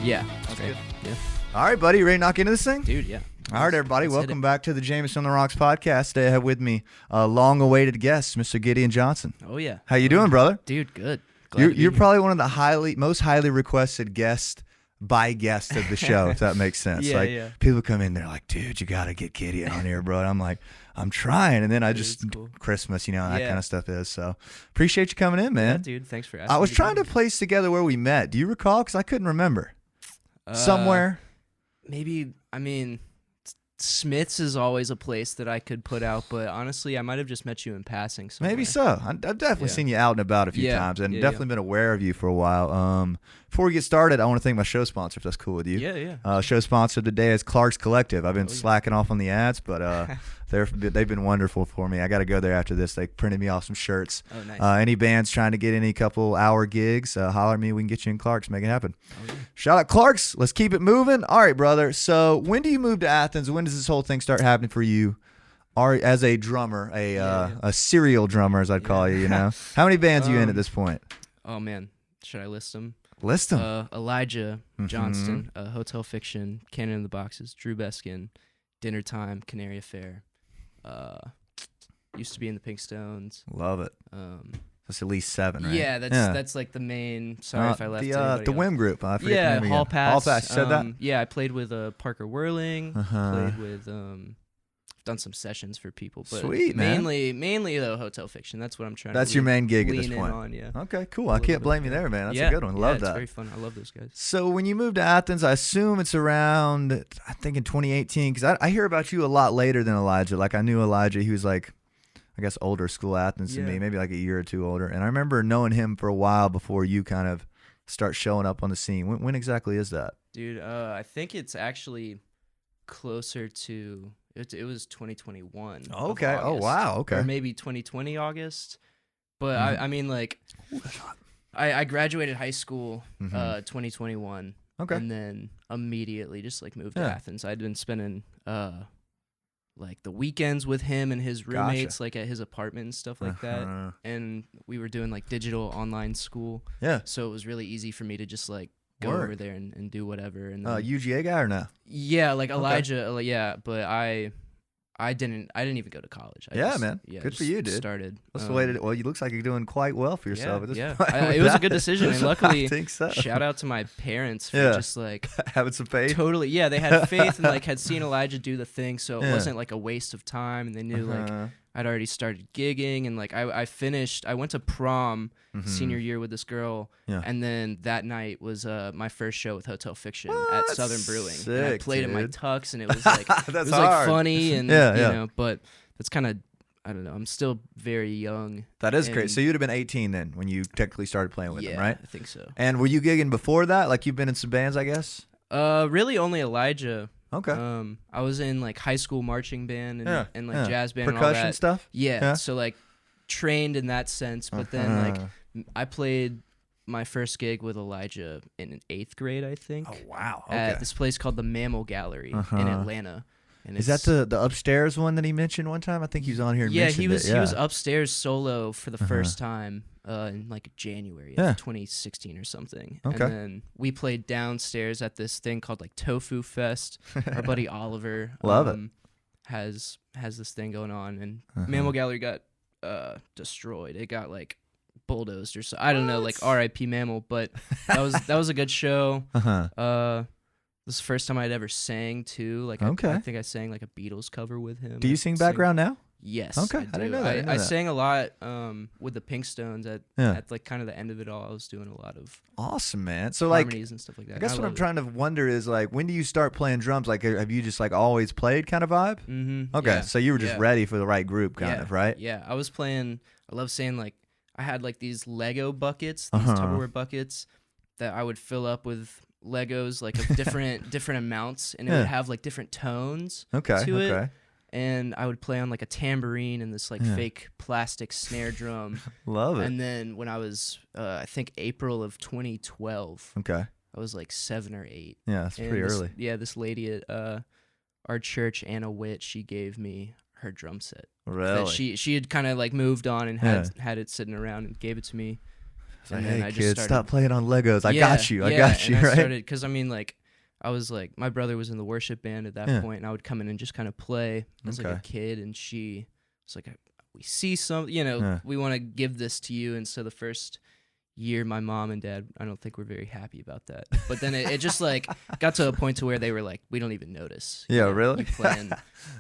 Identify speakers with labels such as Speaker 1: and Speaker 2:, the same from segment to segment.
Speaker 1: Yeah.
Speaker 2: That's
Speaker 1: Okay.
Speaker 2: good.
Speaker 1: Yeah.
Speaker 2: All right, buddy. You ready to knock into this thing?
Speaker 1: Dude, yeah.
Speaker 2: All right, everybody.
Speaker 1: Let's hit
Speaker 2: Welcome back to the Jameson on the Rocks podcast. Today I have with me a long-awaited guest, Mr. Gideon Johnston.
Speaker 1: Oh, yeah.
Speaker 2: How you doing, brother?
Speaker 1: Dude, good. Glad to be
Speaker 2: You're
Speaker 1: here.
Speaker 2: probably one of the most highly requested guests by guest of the show, if that makes sense.
Speaker 1: Yeah,
Speaker 2: like
Speaker 1: yeah.
Speaker 2: people come in, they're like, dude, you got to get Gideon on here, bro. And I'm like, I'm trying. And then I
Speaker 1: Dude,
Speaker 2: just,
Speaker 1: it's cool.
Speaker 2: Christmas, you know, that
Speaker 1: Yeah.
Speaker 2: kind of stuff is. So appreciate you coming in,
Speaker 1: Yeah,
Speaker 2: man.
Speaker 1: dude. Thanks for asking.
Speaker 2: I was
Speaker 1: me
Speaker 2: trying
Speaker 1: be
Speaker 2: to place together where we met. Do you recall? Because I couldn't remember.
Speaker 1: here.
Speaker 2: Somewhere.
Speaker 1: Maybe, I mean, Smith's is always a place that I could put out, but honestly, I might have just met you in passing somewhere.
Speaker 2: Maybe so. I've definitely
Speaker 1: Yeah.
Speaker 2: seen you out and about a few
Speaker 1: Yeah,
Speaker 2: times, and
Speaker 1: yeah,
Speaker 2: definitely been aware of you for a while. Before we get started, I want to thank my show sponsor, if that's cool with you.
Speaker 1: Yeah, yeah.
Speaker 2: Show sponsor today is Clark's Collective. I've been
Speaker 1: Oh, yeah.
Speaker 2: slacking off on the ads, but they've been wonderful for me. I got to go there after this. They printed me off some shirts.
Speaker 1: Oh, nice.
Speaker 2: Any bands trying to get any couple hour gigs, holler at me. We can get you in Clark's. Make it happen.
Speaker 1: Oh, yeah.
Speaker 2: Shout out Clark's. Let's keep it moving. All right, brother. So when do you move to Athens? When does this whole thing start happening for you? As a drummer, a serial drummer, as I'd call you, you know? How many bands are you in at this point?
Speaker 1: Oh, man. Should I list them?
Speaker 2: List them.
Speaker 1: Elijah Johnston, Hotel Fiction, Cannon in the Boxes, Drew Beskin, Dinner Time, Canary Affair. Used to be in the Pink Stones.
Speaker 2: Love it. That's at least 7, right?
Speaker 1: Yeah, that's like the main. Sorry if I left
Speaker 2: the
Speaker 1: anybody else.
Speaker 2: Whim Group. I forget the
Speaker 1: Yeah,
Speaker 2: name again.
Speaker 1: Hall Pass.
Speaker 2: Hall Pass. You said that?
Speaker 1: Yeah, I played with Parker Whirling.
Speaker 2: Uh-huh.
Speaker 1: Played with done some sessions for people, but
Speaker 2: Sweet, man.
Speaker 1: mainly though Hotel Fiction. That's what I'm trying.
Speaker 2: That's
Speaker 1: to
Speaker 2: your main gig at
Speaker 1: lean
Speaker 2: this
Speaker 1: in
Speaker 2: point.
Speaker 1: on, yeah.
Speaker 2: Okay, cool. I
Speaker 1: little
Speaker 2: can't
Speaker 1: bit,
Speaker 2: blame you
Speaker 1: yeah.
Speaker 2: there, man. That's
Speaker 1: Yeah,
Speaker 2: a good one. Love
Speaker 1: It's
Speaker 2: that.
Speaker 1: very fun. I love those guys.
Speaker 2: So when you moved to Athens, I assume it's around, I think in 2018, because I hear about you a lot later than Elijah. Like I knew Elijah, he was like, I guess older school Athens than me,
Speaker 1: Yeah.
Speaker 2: maybe like a year or two older. And I remember knowing him for a while before you kind of start showing up on the scene. When exactly is that?
Speaker 1: Dude, I think it's actually closer to it was 2021. of
Speaker 2: Okay. Oh,
Speaker 1: August.
Speaker 2: wow. Okay.
Speaker 1: Or maybe 2020 August. But I mean, like, I graduated high school 2021.
Speaker 2: Okay.
Speaker 1: And then immediately just like moved to
Speaker 2: Yeah.
Speaker 1: Athens. I'd been spending like the weekends with him and his roommates, like at his apartment and stuff like that. And we were doing like digital online school.
Speaker 2: Yeah.
Speaker 1: So it was really easy for me to just like go
Speaker 2: Word.
Speaker 1: over there and do whatever. And then,
Speaker 2: UGA guy or no?
Speaker 1: yeah, like Elijah, yeah, but I didn't even go to college.
Speaker 2: Man. Good for you, dude.
Speaker 1: Started.
Speaker 2: That's the way to. Well, you looks like you're doing quite well for yourself at this
Speaker 1: yeah.
Speaker 2: point.
Speaker 1: It was a good decision, and luckily,
Speaker 2: I think so.
Speaker 1: shout out to my parents for
Speaker 2: Yeah.
Speaker 1: just like
Speaker 2: Having some faith.
Speaker 1: totally. Yeah, they had faith and like had seen Elijah do the thing, so it
Speaker 2: Yeah.
Speaker 1: wasn't like a waste of time, and they knew like I'd already started gigging, and like I went to prom senior year with this girl,
Speaker 2: Yeah.
Speaker 1: and then that night was my first show with Hotel Fiction
Speaker 2: What?
Speaker 1: at Southern Brewing. And I
Speaker 2: Sick,
Speaker 1: played in my
Speaker 2: dude.
Speaker 1: tux, and it was like
Speaker 2: That's
Speaker 1: it was
Speaker 2: hard.
Speaker 1: like funny and
Speaker 2: Yeah,
Speaker 1: you
Speaker 2: yeah.
Speaker 1: know, but that's kind of I don't know. I'm still very young.
Speaker 2: That is great.
Speaker 1: and-
Speaker 2: So you'd have been 18 then when you technically started playing with
Speaker 1: yeah,
Speaker 2: them, right?
Speaker 1: I think so.
Speaker 2: And were you gigging before that? Like you've been in some bands, I guess?
Speaker 1: Really only Elijah.
Speaker 2: Okay.
Speaker 1: I was in like high school marching band and like jazz band and all
Speaker 2: Percussion
Speaker 1: that.
Speaker 2: stuff?
Speaker 1: Yeah,
Speaker 2: Yeah.
Speaker 1: so like trained in that sense, but then like I played my first gig with Elijah in 8th grade, I think.
Speaker 2: Oh, wow. Okay.
Speaker 1: At this place called the Mammal Gallery in Atlanta. And
Speaker 2: Is that the upstairs one that he mentioned one time? I think he was on here and
Speaker 1: yeah,
Speaker 2: mentioned
Speaker 1: he was
Speaker 2: it.
Speaker 1: he was upstairs solo for the first time in like January of 2016 or something.
Speaker 2: Okay.
Speaker 1: And then we played downstairs at this thing called like Tofu Fest. Our buddy Oliver
Speaker 2: Love it.
Speaker 1: has this thing going on, and Mammal Gallery got destroyed. It got like bulldozed or so. I don't know, like R.I.P. Mammal, but that was a good show. This is the first time I'd ever sang too. Like I think I sang like a Beatles cover with him.
Speaker 2: Do you sing background now?
Speaker 1: Yes.
Speaker 2: Okay,
Speaker 1: I
Speaker 2: I
Speaker 1: do.
Speaker 2: didn't know that. I didn't know
Speaker 1: I
Speaker 2: that.
Speaker 1: sang a lot with the Pink Stones at like kind of the end of it all. I was doing a lot of
Speaker 2: Awesome, man. So like,
Speaker 1: harmonies and stuff like that.
Speaker 2: I guess what I'm trying to wonder is like, when do you start playing drums? Like, have you just like always played kind of vibe?
Speaker 1: Mm-hmm.
Speaker 2: Okay,
Speaker 1: Yeah.
Speaker 2: so you were just
Speaker 1: Yeah.
Speaker 2: ready for the right group, kind
Speaker 1: Yeah.
Speaker 2: of, right?
Speaker 1: Yeah, I was playing. I love saying like I had like these Lego buckets, these Tupperware buckets that I would fill up with Legos like of different amounts, and it would have like different tones to it. And I would play on like a tambourine and this like fake plastic snare drum.
Speaker 2: Love it.
Speaker 1: And then when I was, I think April of 2012,
Speaker 2: Okay.
Speaker 1: I was like 7 or 8.
Speaker 2: Yeah, that's
Speaker 1: And
Speaker 2: pretty
Speaker 1: this-
Speaker 2: early.
Speaker 1: Yeah, this lady at our church, Anna Witt, she gave me her drum set.
Speaker 2: Really?
Speaker 1: That she had kind of like moved on and had it sitting around and gave it to me.
Speaker 2: And then I just started, stop playing on Legos. I got you.
Speaker 1: And
Speaker 2: right?
Speaker 1: I started, because I mean, like, I was like, my brother was in the worship band at that point, and I would come in and just kind of play as like a kid, and she was like, we see some, you know, we want to give this to you. And so the first year, my mom and dad, I don't think were very happy about that. But then it just like got to a point to where they were like, we don't even notice.
Speaker 2: Yeah, really?
Speaker 1: Playing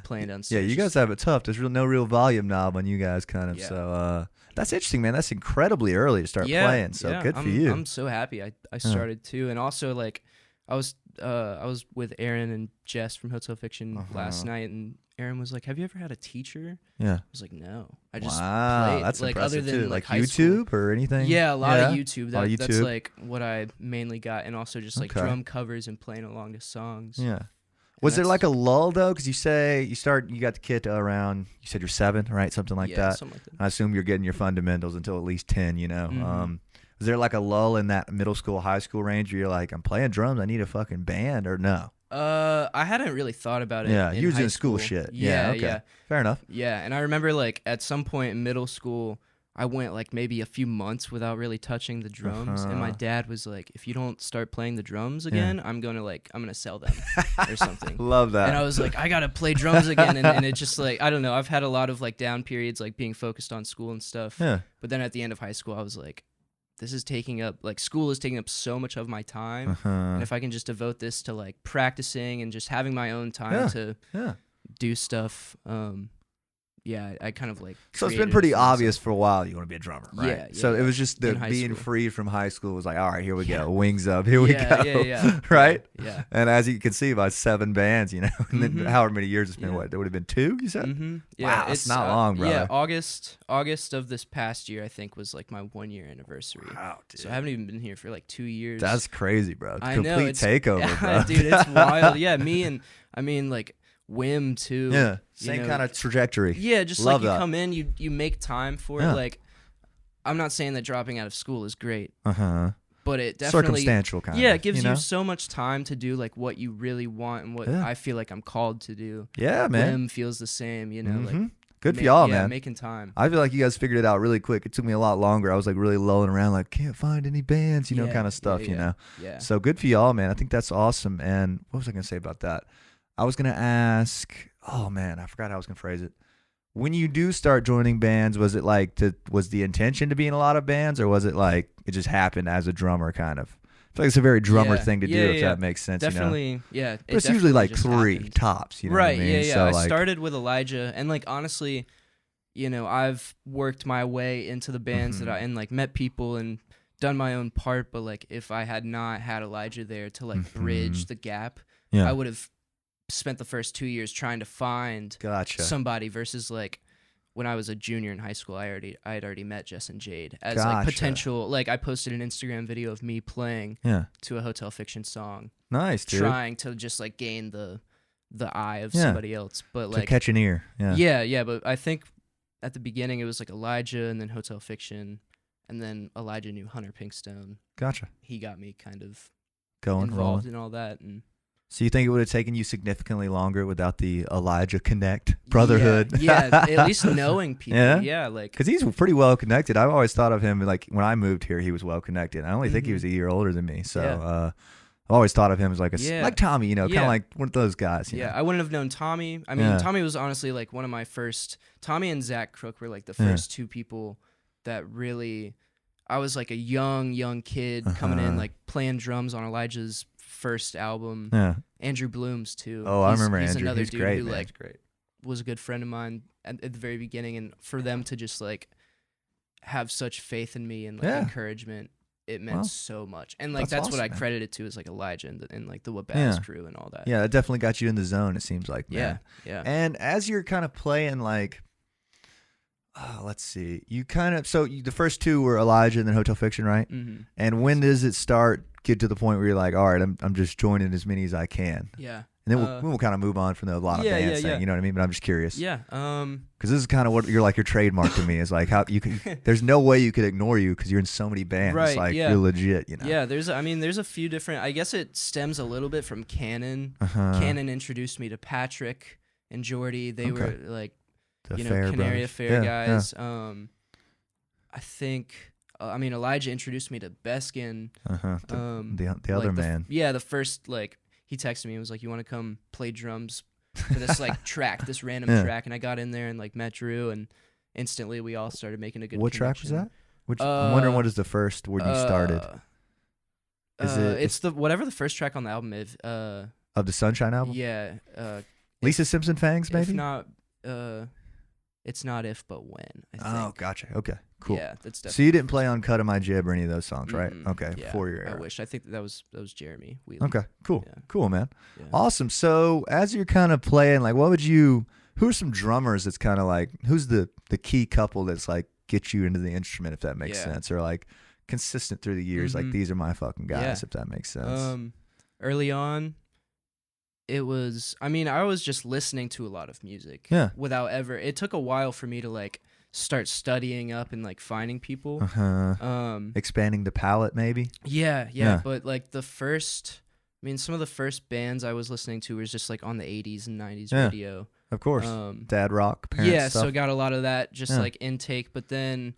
Speaker 1: downstairs.
Speaker 2: Yeah, you guys have it tough. There's no real volume knob on you guys, kind of. Yeah. So that's interesting, man. That's incredibly early to start playing. So good for you.
Speaker 1: I'm so happy I started too. And also, like, I was with Aaron and Jess from Hotel Fiction last night, and Aaron was like, "Have you ever had a teacher?"
Speaker 2: Yeah. I
Speaker 1: was like, "No, I just
Speaker 2: played." That's like impressive other than too. Like YouTube or anything.
Speaker 1: Yeah, a lot of YouTube. That's like what I mainly got, and also just like drum covers and playing along to songs.
Speaker 2: Yeah. Was there like a lull though? Because you got the kit around, you said you're 7, right? Something like that.
Speaker 1: Something like that.
Speaker 2: I assume you're getting your fundamentals until at least 10. You know. Was there like a lull in that middle school, high school range where you're like, I'm playing drums, I need a fucking band, or no?
Speaker 1: I hadn't really thought about it.
Speaker 2: Yeah, you was in
Speaker 1: school
Speaker 2: shit.
Speaker 1: Yeah,
Speaker 2: okay.
Speaker 1: Yeah.
Speaker 2: Fair enough.
Speaker 1: Yeah, and I remember like at some point in middle school, I went like maybe a few months without really touching the drums, and my dad was like, "If you don't start playing the drums again, I'm gonna sell them or something."
Speaker 2: Love that.
Speaker 1: And I was like, "I gotta play drums again," and it just like, I don't know. I've had a lot of like down periods, like being focused on school and stuff.
Speaker 2: Yeah.
Speaker 1: But then at the end of high school, I was like, this is taking up, like, school is taking up so much of my time, and if I can just devote this to like practicing and just having my own time to do stuff, I kind of like.
Speaker 2: So it's been pretty obvious for a while you want to be a drummer, right?
Speaker 1: Yeah.
Speaker 2: So it was just the being free from high school was like, all right, here we go, wings up, here we go, right?
Speaker 1: Yeah.
Speaker 2: And as you can see, by 7 bands, you know, and then however many years it's been, what, there would have been 2, you said?
Speaker 1: Yeah,
Speaker 2: wow, it's not long, brother.
Speaker 1: Yeah, August of this past year, I think, was like my 1-year anniversary.
Speaker 2: Wow, dude.
Speaker 1: So I haven't even been here for like 2 years.
Speaker 2: That's crazy, bro.
Speaker 1: I
Speaker 2: Complete
Speaker 1: know,
Speaker 2: takeover, bro.
Speaker 1: Dude, it's wild. Yeah, me and I mean like Whim too.
Speaker 2: Yeah, same kind of trajectory.
Speaker 1: Yeah, just
Speaker 2: Love
Speaker 1: like you
Speaker 2: that.
Speaker 1: come in, you make time for it. Like, I'm not saying that dropping out of school is great. But it definitely
Speaker 2: circumstantial kind of.
Speaker 1: Yeah, it gives you so much time to do like what you really want and what I feel like I'm called to do.
Speaker 2: Yeah, man.
Speaker 1: Whim feels the same, you know, like
Speaker 2: good for y'all, man.
Speaker 1: Making time.
Speaker 2: I feel like you guys figured it out really quick. It took me a lot longer. I was like really lulling around, like can't find any bands, you know, kind of stuff, you know.
Speaker 1: Yeah.
Speaker 2: So good for y'all, man. I think that's awesome. And what was I gonna say about that? I was gonna ask. Oh man, I forgot how I was gonna phrase it. When you do start joining bands, was it like was the intention to be in a lot of bands, or was it like it just happened as a drummer, kind of? I feel like it's a very drummer thing to do, if that makes sense.
Speaker 1: Definitely,
Speaker 2: you know?
Speaker 1: Yeah.
Speaker 2: But it's usually like 3 tops, you know
Speaker 1: right?
Speaker 2: What I mean?
Speaker 1: Yeah.
Speaker 2: So,
Speaker 1: I
Speaker 2: like,
Speaker 1: started with Elijah, and like honestly, you know, I've worked my way into the bands that and like met people and done my own part. But like, if I had not had Elijah there to like bridge the gap, I would have spent the first 2 years trying to find somebody versus like when I was a junior in high school, I had already met Jess and Jade as like potential. Like I posted an Instagram video of me playing to a Hotel Fiction song.
Speaker 2: Nice, dude.
Speaker 1: Trying to just like gain the eye of somebody else, but like
Speaker 2: to catch an ear.
Speaker 1: Yeah. But I think at the beginning it was like Elijah and then Hotel Fiction, and then Elijah knew Hunter Pinkstone.
Speaker 2: Gotcha.
Speaker 1: He got me kind of
Speaker 2: involved
Speaker 1: rolling in all that. And
Speaker 2: so you think it would have taken you significantly longer without the Elijah Connect brotherhood?
Speaker 1: Yeah, at least knowing people. Yeah, like
Speaker 2: because he's pretty well connected. I've always thought of him like when I moved here, he was well connected. I only think he was a year older than me, so I've always thought of him as like like Tommy, you know, kind of like one of those guys. You know?
Speaker 1: I wouldn't have known Tommy. I mean, Tommy was honestly like one of my first. Tommy and Zach Crook were like the first 2 people that really. I was like a young kid coming in, like playing drums on Elijah's first album.
Speaker 2: Yeah.
Speaker 1: Andrew Blooms too.
Speaker 2: Oh, I remember
Speaker 1: he's
Speaker 2: Andrew.
Speaker 1: Another
Speaker 2: he's
Speaker 1: dude
Speaker 2: great,
Speaker 1: who
Speaker 2: man.
Speaker 1: like was a good friend of mine at the very beginning, and for them to just like have such faith in me and like encouragement, it meant so much. And like that's awesome, what I credit it to is like Elijah and like the Wabaz crew and all that.
Speaker 2: Yeah, that definitely got you in the zone. It seems like, man.
Speaker 1: Yeah.
Speaker 2: And as you're kind of playing, like. Let's see. You kind of the first 2 were Elijah and then Hotel Fiction, right? And when does it get to the point where you're like, all right, I'm just joining as many as I can?
Speaker 1: Yeah.
Speaker 2: And then we'll kind of move on from the lot of bands thing. You know what I mean? But I'm just curious.
Speaker 1: Yeah.
Speaker 2: Because this is kind of what you're like your trademark to me is like how you can. There's no way you could ignore you because you're in so many bands.
Speaker 1: Right.
Speaker 2: Like you're legit. You know.
Speaker 1: Yeah. There's a few different. I guess it stems a little bit from Cannon. Cannon introduced me to Patrick and Jordy. They were like.
Speaker 2: The
Speaker 1: Canary
Speaker 2: brothers.
Speaker 1: Affair guys. I think I mean, Elijah introduced me to Beskin.
Speaker 2: The other man.
Speaker 1: The first, like, he texted me and was like, you want to come play drums for this, like, this random track? And I got in there and, like, met Drew, and instantly we all started making a good
Speaker 2: What
Speaker 1: connection.
Speaker 2: track was that? I'm wondering what is the first where you started.
Speaker 1: It's whatever the first track on the album is.
Speaker 2: Of the Sunshine album?
Speaker 1: Yeah.
Speaker 2: Lisa Simpson Fangs, maybe?
Speaker 1: If not, it's not If But When, I think.
Speaker 2: Oh, gotcha. Okay, cool.
Speaker 1: Yeah, that's definitely.
Speaker 2: So you didn't play on Cut of My Jib or any of those songs, right? Okay,
Speaker 1: yeah,
Speaker 2: before your era.
Speaker 1: I wish. I think that was Jeremy Wheeler.
Speaker 2: Okay, cool.
Speaker 1: Yeah.
Speaker 2: Cool, man.
Speaker 1: Yeah.
Speaker 2: Awesome. So as you're kind of playing, like, who are some drummers that's kind of like, who's the key couple that's like get you into the instrument, if that makes sense, or like consistent through the years, like these are my fucking guys, if that makes sense.
Speaker 1: Early on, it was, I mean, I was just listening to a lot of music.
Speaker 2: Yeah.
Speaker 1: It took a while for me to like start studying up and like finding people.
Speaker 2: Expanding the palette, maybe.
Speaker 1: Yeah. But like some of the first bands I was listening to was just like on the 80s and 90s radio.
Speaker 2: Of course. Dad rock, parents stuff.
Speaker 1: So I got a lot of that just like intake. But then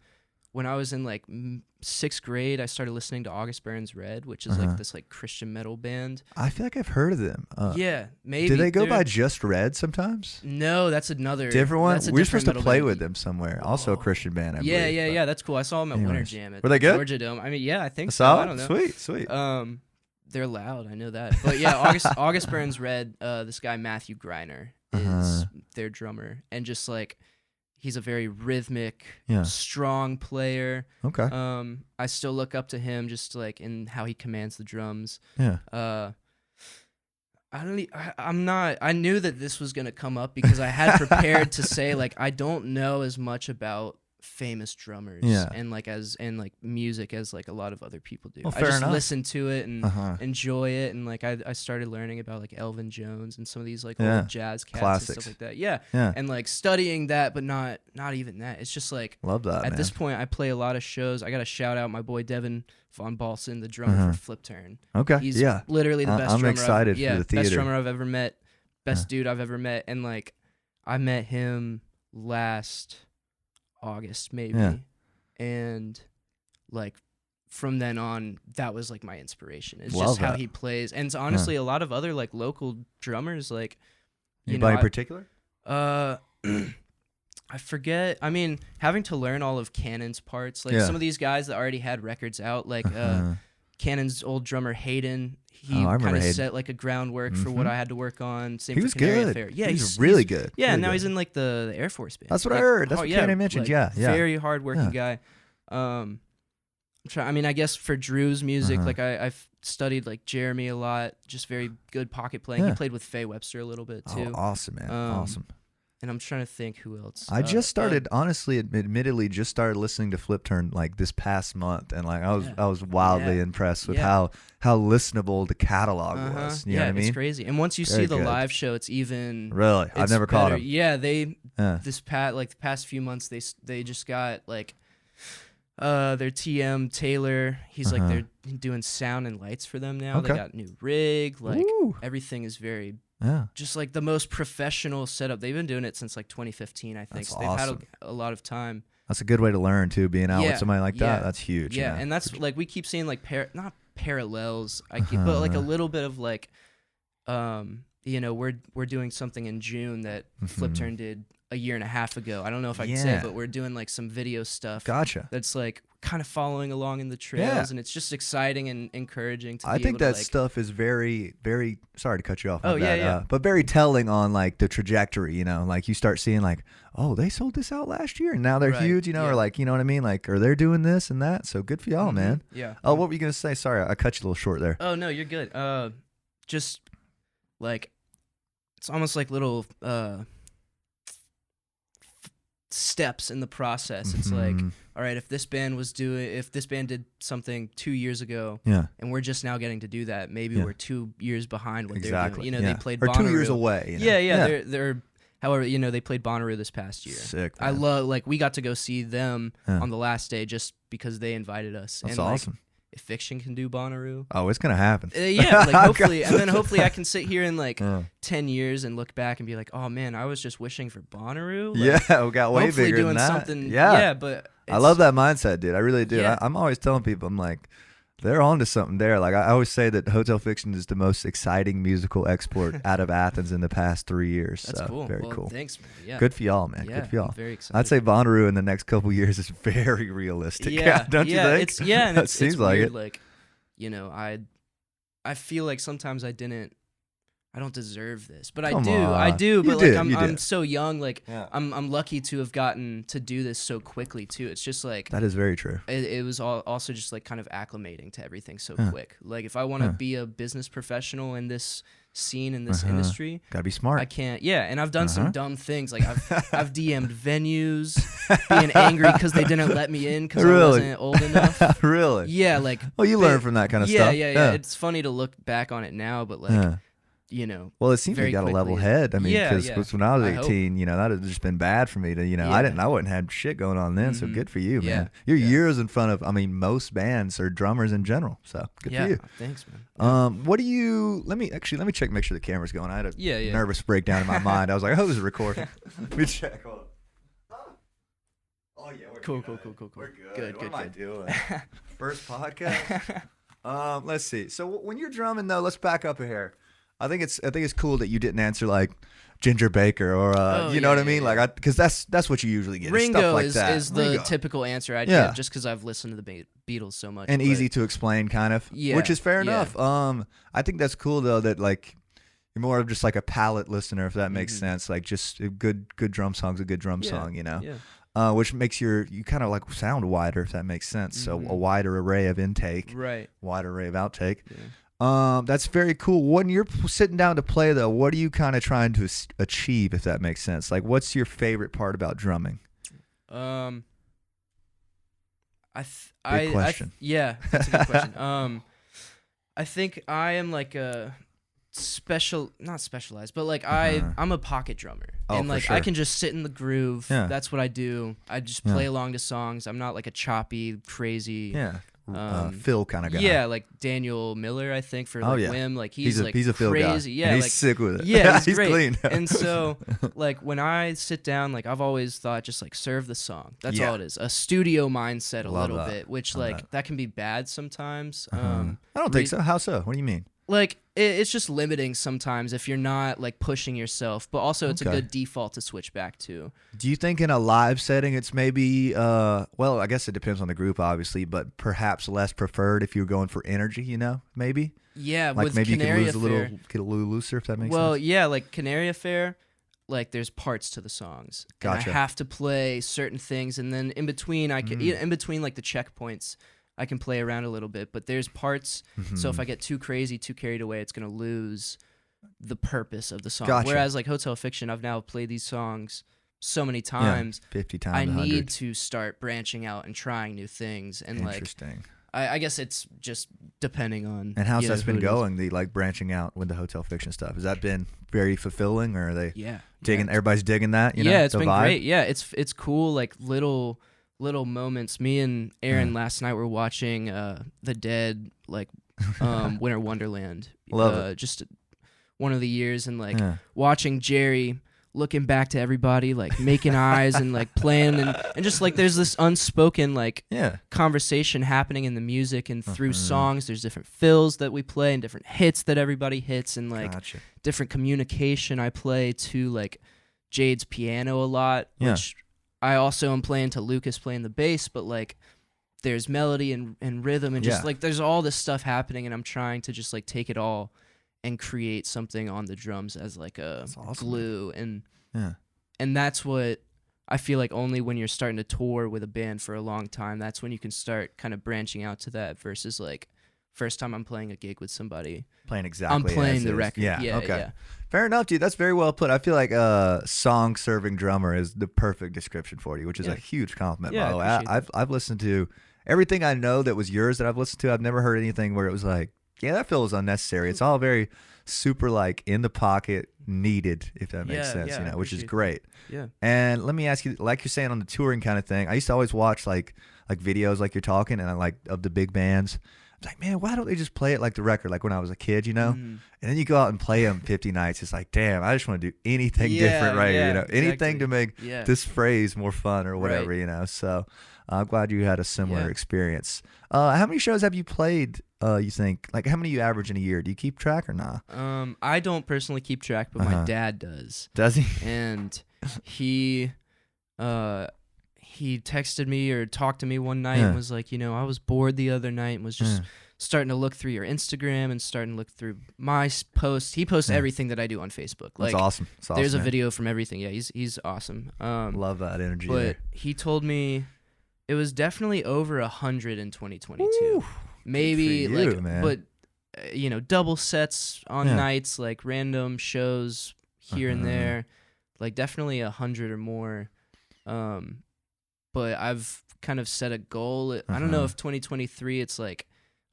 Speaker 1: when I was in like 6th grade, I started listening to August Burns Red, which is like this like Christian metal band.
Speaker 2: I feel like I've heard of them.
Speaker 1: Maybe.
Speaker 2: Do they go by just Red sometimes?
Speaker 1: No, that's another
Speaker 2: different one.
Speaker 1: We're
Speaker 2: supposed to play with them somewhere. Also a Christian band, I believe.
Speaker 1: Yeah. That's cool. I saw them at Winter Jam at
Speaker 2: Were they good?
Speaker 1: Georgia Dome. I mean, yeah, I think
Speaker 2: so.
Speaker 1: I don't know.
Speaker 2: Sweet.
Speaker 1: They're loud. I know that. But yeah, August Burns Red. This guy Matthew Greiner is their drummer, and just like he's a very rhythmic, strong player.
Speaker 2: Okay.
Speaker 1: I still look up to him just like in how he commands the drums.
Speaker 2: Yeah.
Speaker 1: I knew that this was gonna come up because I had prepared to say like I don't know as much about famous drummers and music as like a lot of other people do.
Speaker 2: Well,
Speaker 1: I just
Speaker 2: enough.
Speaker 1: listen to it and enjoy it, and like I started learning about like Elvin Jones and some of these like old jazz cats
Speaker 2: classics
Speaker 1: and stuff like that. And like studying that, but not even that. It's just like
Speaker 2: love that.
Speaker 1: At this point, I play a lot of shows. I got to shout out my boy Devin Von Balson, the drummer for Flip Turn.
Speaker 2: Okay,
Speaker 1: he's literally the best drummer.
Speaker 2: I'm excited for the theater.
Speaker 1: Best drummer I've ever met, best dude I've ever met, and like I met him last August maybe, and like from then on that was like my inspiration. It's just how he plays, and it's honestly a lot of other like local drummers, like
Speaker 2: anybody in particular.
Speaker 1: I forget. I mean, having to learn all of Cannon's parts, like some of these guys that already had records out, like Cannon's old drummer Hayden. He kind of set like a groundwork for what I had to work on. Same
Speaker 2: he
Speaker 1: for
Speaker 2: was
Speaker 1: Canary
Speaker 2: good.
Speaker 1: Affair. Yeah,
Speaker 2: he's really good.
Speaker 1: Yeah,
Speaker 2: really
Speaker 1: now
Speaker 2: good.
Speaker 1: he's in like the Air Force Band.
Speaker 2: That's what I heard. That's what Cannon mentioned.
Speaker 1: Like,
Speaker 2: yeah.
Speaker 1: Very hardworking guy. I mean, I guess for Drew's music, like I've studied like Jeremy a lot. Just very good pocket playing. He played with Faye Webster a little bit too.
Speaker 2: Oh, awesome, man. Awesome.
Speaker 1: And I'm trying to think who else.
Speaker 2: I just started, honestly, admittedly, just started listening to Flip Turn like this past month, and like I was wildly impressed with how listenable the catalog was. You know what I mean?
Speaker 1: It's crazy. And once you see the live show, it's even
Speaker 2: really. I've never caught them.
Speaker 1: Yeah, the past few months they just got like their TM Taylor. He's like they're doing sound and lights for them now. They got new rig. Like everything is very. Yeah. Just like the most professional setup. They've been doing it since like 2015, I think.
Speaker 2: That's
Speaker 1: so they've
Speaker 2: awesome.
Speaker 1: had a lot of time.
Speaker 2: That's a good way to learn too, being out with somebody like that. That's huge.
Speaker 1: Yeah, and that's like we keep seeing like not parallels, but like a little bit of like we're doing something in June that Flip Turn did a year and a half ago. I don't know if I can say it, but we're doing like some video stuff.
Speaker 2: Gotcha.
Speaker 1: That's like kind of following along in the trails, and it's just exciting and encouraging to
Speaker 2: I think that stuff is very, very, sorry to cut you off. But very telling on like the trajectory, you know, like you start seeing like, oh, they sold this out last year and now they're huge, you know, or like, you know what I mean? Like, or they're doing this and that. So good for y'all, man.
Speaker 1: Yeah.
Speaker 2: Oh, what were you going to say? Sorry, I cut you a little short there.
Speaker 1: Oh, no, you're good. Just like, it's almost like little, steps in the process. It's like, all right, if this band did something 2 years ago, and we're just now getting to do that, maybe we're 2 years behind what they're doing. You know, they played Bonnaroo.
Speaker 2: 2 years away. You
Speaker 1: know? They're however, you know, they played Bonnaroo this past year.
Speaker 2: Sick,
Speaker 1: man. I love, like, we got to go see them on the last day just because they invited us.
Speaker 2: That's
Speaker 1: and
Speaker 2: awesome.
Speaker 1: if Fiction can do Bonnaroo.
Speaker 2: Oh, it's gonna happen.
Speaker 1: Yeah, like hopefully, and then hopefully I can sit here in like 10 years and look back and be like, oh man, I was just wishing for Bonnaroo. Like,
Speaker 2: we got way
Speaker 1: hopefully
Speaker 2: bigger
Speaker 1: doing
Speaker 2: than that.
Speaker 1: something.
Speaker 2: Yeah,
Speaker 1: but
Speaker 2: I love that mindset, dude. I really do.
Speaker 1: Yeah.
Speaker 2: I'm always telling people, I'm like, they're onto something there. Like I always say that Hotel Fiction is the most exciting musical export out of Athens in the past 3 years.
Speaker 1: That's
Speaker 2: so,
Speaker 1: cool.
Speaker 2: Very
Speaker 1: well,
Speaker 2: cool.
Speaker 1: Thanks, man. Yeah.
Speaker 2: Good for y'all, man.
Speaker 1: Yeah,
Speaker 2: Good for y'all.
Speaker 1: I'm very excited.
Speaker 2: I'd say Bonnaroo in the next couple years is very realistic.
Speaker 1: Yeah,
Speaker 2: don't you think?
Speaker 1: And
Speaker 2: That
Speaker 1: it's
Speaker 2: seems
Speaker 1: it's
Speaker 2: like
Speaker 1: weird,
Speaker 2: it.
Speaker 1: Like, you know, I feel like sometimes I don't deserve this, but
Speaker 2: Come
Speaker 1: I
Speaker 2: on.
Speaker 1: do.
Speaker 2: You
Speaker 1: But like
Speaker 2: did,
Speaker 1: I'm
Speaker 2: you did.
Speaker 1: so young. Like
Speaker 2: Yeah.
Speaker 1: I'm lucky to have gotten to do this so quickly too. It's just like
Speaker 2: That is very true.
Speaker 1: it was also just like kind of acclimating to everything so
Speaker 2: Yeah.
Speaker 1: quick. Like if I want to
Speaker 2: Yeah.
Speaker 1: be a business professional in this scene in this industry,
Speaker 2: Gotta be smart.
Speaker 1: I can't. Yeah, and I've done some dumb things. Like I've DM'd venues, being angry because they didn't let me in because I wasn't old enough.
Speaker 2: Really?
Speaker 1: Yeah, like
Speaker 2: Well, you learn from that kind of
Speaker 1: yeah,
Speaker 2: stuff.
Speaker 1: yeah. It's funny to look back on it now, but like you know.
Speaker 2: Well, it seems like
Speaker 1: very
Speaker 2: you got a level
Speaker 1: quickly.
Speaker 2: head. I mean,
Speaker 1: Yeah,
Speaker 2: because when I was
Speaker 1: I hope.
Speaker 2: 18, you know, that had just been bad for me to, you know,
Speaker 1: Yeah.
Speaker 2: I wouldn't have shit going on then. So
Speaker 1: Mhm.
Speaker 2: good for you,
Speaker 1: Yeah,
Speaker 2: man. You're
Speaker 1: yeah.
Speaker 2: years in front of, I mean, most bands or drummers in general. So good
Speaker 1: Yeah,
Speaker 2: for you.
Speaker 1: thanks, man.
Speaker 2: What do you? Let me check, make sure the camera's going. I had a
Speaker 1: Yeah.
Speaker 2: nervous breakdown in my mind. I was like, oh, this is recording. Let me check. Hold on. Oh yeah, we're
Speaker 1: Cool.
Speaker 2: good. We're good. What am I doing? First podcast. Let's see. So when you're drumming though, let's back up here. I think it's cool that you didn't answer like Ginger Baker or you know what I mean, like because that's what you usually get.
Speaker 1: Ringo
Speaker 2: stuff like
Speaker 1: is
Speaker 2: that.
Speaker 1: the
Speaker 2: Ringo.
Speaker 1: typical answer I'd
Speaker 2: Yeah.
Speaker 1: give just because I've listened to the Beatles so much.
Speaker 2: And
Speaker 1: but-
Speaker 2: easy to explain, kind of.
Speaker 1: Yeah,
Speaker 2: Which is fair
Speaker 1: yeah.
Speaker 2: enough. I think that's cool though that like you're more of just like a palate listener, if that makes sense. Like just a good drum song's a good drum song, you know.
Speaker 1: Yeah.
Speaker 2: Which makes you kind of like sound wider, if that makes sense. So a wider array of intake,
Speaker 1: Right.
Speaker 2: wider array of outtake.
Speaker 1: Yeah.
Speaker 2: That's very cool. When you're sitting down to play, though, what are you kind of trying to achieve, if that makes sense? Like, what's your favorite part about drumming?
Speaker 1: Big
Speaker 2: question.
Speaker 1: Yeah, that's a good question. I think I am like a not specialized, but like I'm a pocket drummer, and
Speaker 2: for
Speaker 1: like
Speaker 2: sure.
Speaker 1: I can just sit in the groove.
Speaker 2: Yeah.
Speaker 1: That's what I do. I just play along to songs. I'm not like a choppy, crazy.
Speaker 2: Yeah. Phil kind of guy.
Speaker 1: Yeah, like Daniel Miller, I think for like Wim, like he's
Speaker 2: a Phil
Speaker 1: crazy.
Speaker 2: guy.
Speaker 1: Yeah,
Speaker 2: and he's
Speaker 1: like,
Speaker 2: sick with it.
Speaker 1: Yeah,
Speaker 2: he's
Speaker 1: great.
Speaker 2: clean.
Speaker 1: And so, like when I sit down, like I've always thought, just like serve the song. That's all it is. A studio mindset, a
Speaker 2: Love
Speaker 1: little
Speaker 2: that.
Speaker 1: bit, which
Speaker 2: Love
Speaker 1: like that can be bad sometimes.
Speaker 2: I don't think so. How so? What do you mean?
Speaker 1: Like it's just limiting sometimes if you're not like pushing yourself, but also it's a good default to switch back to.
Speaker 2: Do you think in a live setting it's maybe well, I guess it depends on the group obviously, but perhaps less preferred if you're going for energy, you know, maybe?
Speaker 1: Yeah,
Speaker 2: Like
Speaker 1: with
Speaker 2: maybe
Speaker 1: Canary
Speaker 2: you can
Speaker 1: Affair,
Speaker 2: get a little looser, if that makes
Speaker 1: well,
Speaker 2: sense.
Speaker 1: yeah, like Canary Affair, like there's parts to the songs.
Speaker 2: Gotcha.
Speaker 1: And I have to play certain things, and then in between in between like the checkpoints, I can play around a little bit, but there's parts. So if I get too crazy, too carried away, it's gonna lose the purpose of the song.
Speaker 2: Gotcha.
Speaker 1: Whereas like Hotel Fiction, I've now played these songs so many times.
Speaker 2: 50 times,
Speaker 1: I
Speaker 2: 100.
Speaker 1: need to start branching out and trying new things, and like
Speaker 2: Interesting.
Speaker 1: I guess it's just depending on.
Speaker 2: And how's
Speaker 1: you know,
Speaker 2: that
Speaker 1: who
Speaker 2: been
Speaker 1: it is.
Speaker 2: going? The like branching out with the Hotel Fiction stuff. Has that been very fulfilling, or are they
Speaker 1: Yeah,
Speaker 2: digging?
Speaker 1: yeah.
Speaker 2: Everybody's digging that. You know,
Speaker 1: Yeah, it's
Speaker 2: the
Speaker 1: been
Speaker 2: vibe?
Speaker 1: great. Yeah, it's cool. Like little moments. Me and Aaron last night were watching The Dead, like Winter Wonderland.
Speaker 2: Love it.
Speaker 1: Just one of the years, and like
Speaker 2: Yeah.
Speaker 1: watching Jerry looking back to everybody, like making eyes and like playing, and just like there's this unspoken like
Speaker 2: Yeah.
Speaker 1: conversation happening in the music and through songs. There's different fills that we play and different hits that everybody hits, and like
Speaker 2: Gotcha.
Speaker 1: different communication. I play to like Jade's piano a lot,
Speaker 2: Yeah.
Speaker 1: which I also am playing to Lucas playing the bass, but like there's melody and rhythm and just
Speaker 2: Yeah.
Speaker 1: like there's all this stuff happening, and I'm trying to just like take it all and create something on the drums as like a
Speaker 2: awesome,
Speaker 1: glue. And
Speaker 2: Yeah.
Speaker 1: and that's what I feel like only when you're starting to tour with a band for a long time, that's when you can start kind of branching out to that, versus like first time I'm playing a gig with somebody,
Speaker 2: Playing exactly.
Speaker 1: I'm playing
Speaker 2: as
Speaker 1: the
Speaker 2: is.
Speaker 1: record.
Speaker 2: Yeah. Okay.
Speaker 1: Yeah.
Speaker 2: Fair enough, dude. That's very well put. I feel like song serving drummer is the perfect description for you, which is
Speaker 1: Yeah.
Speaker 2: a huge compliment.
Speaker 1: Yeah,
Speaker 2: by the way,
Speaker 1: I appreciate
Speaker 2: I've listened to everything I know that was yours that I've listened to. I've never heard anything where it was like Yeah, that feels unnecessary. It's all very super like in the pocket, needed, if that makes sense,
Speaker 1: I
Speaker 2: which is
Speaker 1: appreciate
Speaker 2: great.
Speaker 1: that. Yeah.
Speaker 2: And let me ask you, like you're saying on the touring kind of thing, I used to always watch like videos like you're talking, and I like of the big bands. I was like, man, why don't they just play it like the record, like when I was a kid, And then you go out and play them 50 nights. It's like, damn, I just want to do anything different right here, anything to make this phrase more fun or whatever, So I'm glad you had a similar experience. How many shows have you played, you think? Like, how many you average in a year? Do you keep track or not?
Speaker 1: I don't personally keep track, but my dad does.
Speaker 2: Does he?
Speaker 1: And he texted me or talked to me one night and was like, I was bored the other night and was just starting to look through your Instagram and starting to look through my posts. He posts everything that I do on Facebook.
Speaker 2: That's awesome. That's awesome.
Speaker 1: There's a video from everything. Yeah, he's awesome.
Speaker 2: Love that energy.
Speaker 1: But
Speaker 2: there.
Speaker 1: he told me it was definitely over 100 in 2022.
Speaker 2: Ooh,
Speaker 1: maybe
Speaker 2: good for you,
Speaker 1: like,
Speaker 2: man.
Speaker 1: but double sets on nights, like random shows here and there, like definitely 100 or more. But I've kind of set a goal. I don't know if 2023 it's like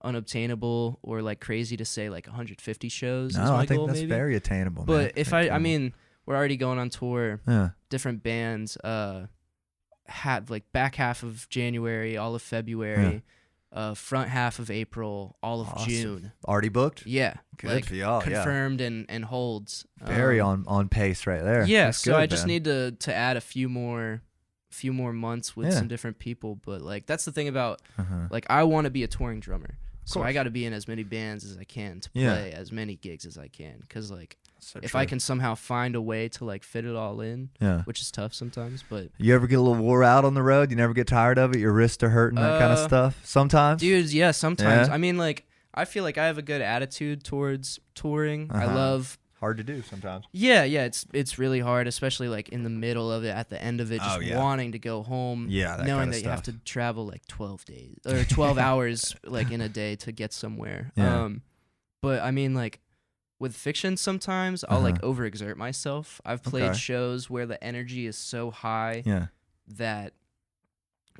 Speaker 1: unobtainable or like crazy to say like 150 shows is my
Speaker 2: I think
Speaker 1: goal,
Speaker 2: that's
Speaker 1: maybe.
Speaker 2: very attainable.
Speaker 1: But
Speaker 2: man.
Speaker 1: if I mean, we're already going on tour. Different bands. Had like back half of January, all of February, front half of April, all of June.
Speaker 2: Already booked?
Speaker 1: Yeah.
Speaker 2: Good
Speaker 1: like
Speaker 2: for y'all.
Speaker 1: confirmed and holds.
Speaker 2: Very on pace right there.
Speaker 1: Yeah,
Speaker 2: That's
Speaker 1: so
Speaker 2: good,
Speaker 1: I just
Speaker 2: man.
Speaker 1: need to add a few more months with some different people, but like that's the thing about like I want to be a touring drummer. So I got to be in as many bands as I can to play as many gigs as I can, cuz like if I can somehow find a way to like fit it all in, which is tough sometimes, but
Speaker 2: you ever get a little wore out on the road? You never get tired of it? Your wrists are hurting, that kind of stuff? Sometimes?
Speaker 1: Dude, yeah, sometimes. I mean, like, I feel like I have a good attitude towards touring. I love...
Speaker 2: Hard to do sometimes.
Speaker 1: Yeah, it's really hard, especially like in the middle of it, at the end of it, just wanting to go home, knowing that you have to travel like 12 days or 12 hours like in a day to get somewhere. But I mean, like with fiction, sometimes I'll like overexert myself. I've played shows where the energy is so high that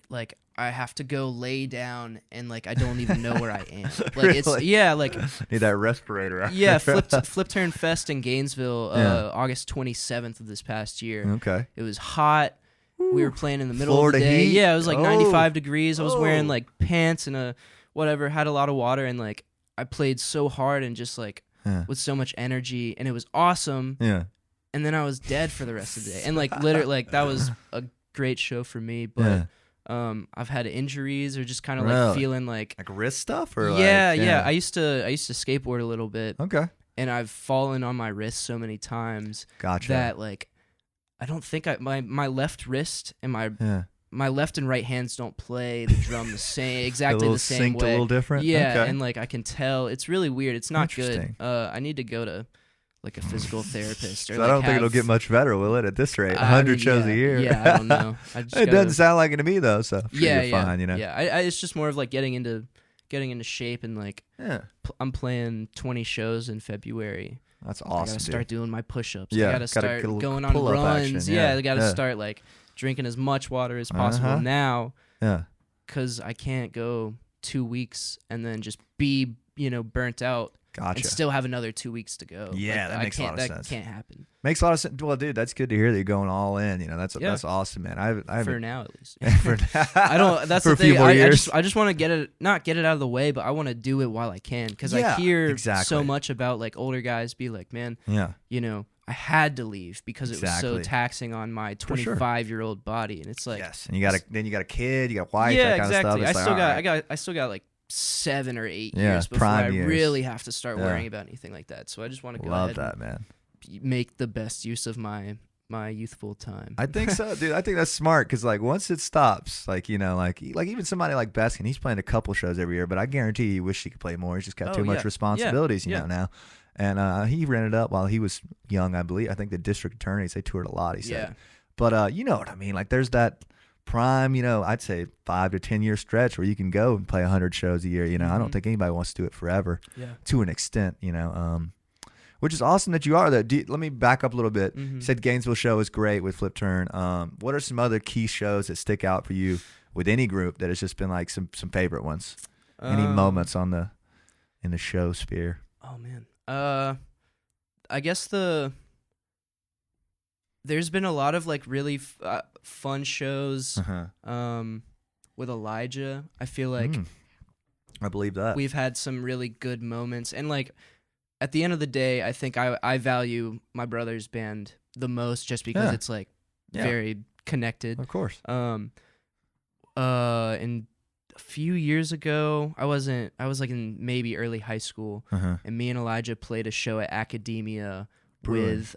Speaker 1: like I have to go lay down and like I don't even know where I am. Like
Speaker 2: Really?
Speaker 1: it's like
Speaker 2: need that respirator. Out
Speaker 1: Flip Turn Fest in Gainesville, August 27th of this past year.
Speaker 2: Okay.
Speaker 1: It was hot. We were playing in the middle
Speaker 2: Florida
Speaker 1: of the day.
Speaker 2: heat?
Speaker 1: Yeah, it was like 95 degrees. I was wearing like pants and a whatever, had a lot of water, and like I played so hard and just like with so much energy, and it was awesome.
Speaker 2: Yeah.
Speaker 1: And then I was dead for the rest of the day. And like literally like that was a great show for me, but I've had injuries or just kind of like feeling like
Speaker 2: wrist stuff or
Speaker 1: yeah. I used to skateboard a little bit.
Speaker 2: Okay.
Speaker 1: And I've fallen on my wrist so many times
Speaker 2: Gotcha.
Speaker 1: that like I don't think my left wrist and my left and right hands don't play the drum exactly the same
Speaker 2: synced
Speaker 1: way.
Speaker 2: A little different.
Speaker 1: Yeah,
Speaker 2: Okay.
Speaker 1: and like I can tell it's really weird. It's not good. I need to go to like a physical therapist. Or
Speaker 2: So
Speaker 1: like
Speaker 2: I don't think it'll get much better, will it? At this rate, 100
Speaker 1: I mean,
Speaker 2: shows a year.
Speaker 1: Yeah, I don't know.
Speaker 2: It doesn't sound like it to me though. So you're fine,
Speaker 1: Yeah, it's just more of like getting into shape and like I'm playing 20 shows in February.
Speaker 2: That's awesome.
Speaker 1: I gotta start doing my push-ups.
Speaker 2: Yeah,
Speaker 1: I gotta start going on runs.
Speaker 2: Action.
Speaker 1: I gotta start like drinking as much water as possible now.
Speaker 2: Yeah.
Speaker 1: Because I can't go 2 weeks and then just be burnt out.
Speaker 2: Gotcha.
Speaker 1: And still have another 2 weeks to go.
Speaker 2: Yeah, that makes a lot of sense.
Speaker 1: That can't happen.
Speaker 2: Makes a lot of sense. Well, dude, that's good to hear that you're going all in. That's awesome, man. I
Speaker 1: for now at least.
Speaker 2: For
Speaker 1: I don't. That's
Speaker 2: for
Speaker 1: the thing.
Speaker 2: A few more years.
Speaker 1: I just want to not get it out of the way, but I want to do it while I can because I hear so much about like older guys be like, man, I had to leave because it was so taxing on my 25-year-old body, and it's like
Speaker 2: and you got a kid, you got a wife,
Speaker 1: yeah,
Speaker 2: that kind
Speaker 1: exactly.
Speaker 2: of stuff.
Speaker 1: I still got like 7 or 8 years before I really have to start worrying about anything like that. So I just want to go ahead
Speaker 2: that, man.
Speaker 1: Make the best use of my youthful time.
Speaker 2: I think so, dude. I think that's smart because like once it stops, like like even somebody like Baskin, he's playing a couple shows every year, but I guarantee he wish he could play more. He's just got too much responsibilities, you know now. And he rented up while he was young, I believe. I think the district attorneys, they toured a lot. He said, but you know what I mean. Like there's that prime, I'd say 5 to 10 year stretch where you can go and play 100 shows a year. I don't think anybody wants to do it forever. To an extent, which is awesome that you are. Let me back up a little bit. You said Gainesville show is great with Flip Turn. What are some other key shows that stick out for you with any group that has just been like some favorite ones? Any moments in in the show sphere?
Speaker 1: Oh man. I guess there's been a lot of like really fun shows with Elijah. I feel like
Speaker 2: I believe that.
Speaker 1: We've had some really good moments, and like at the end of the day, I think I value my brother's band the most just because it's like very connected.
Speaker 2: Of course.
Speaker 1: And a few years ago, I was like in maybe early high school, and me and Elijah played a show at Academia with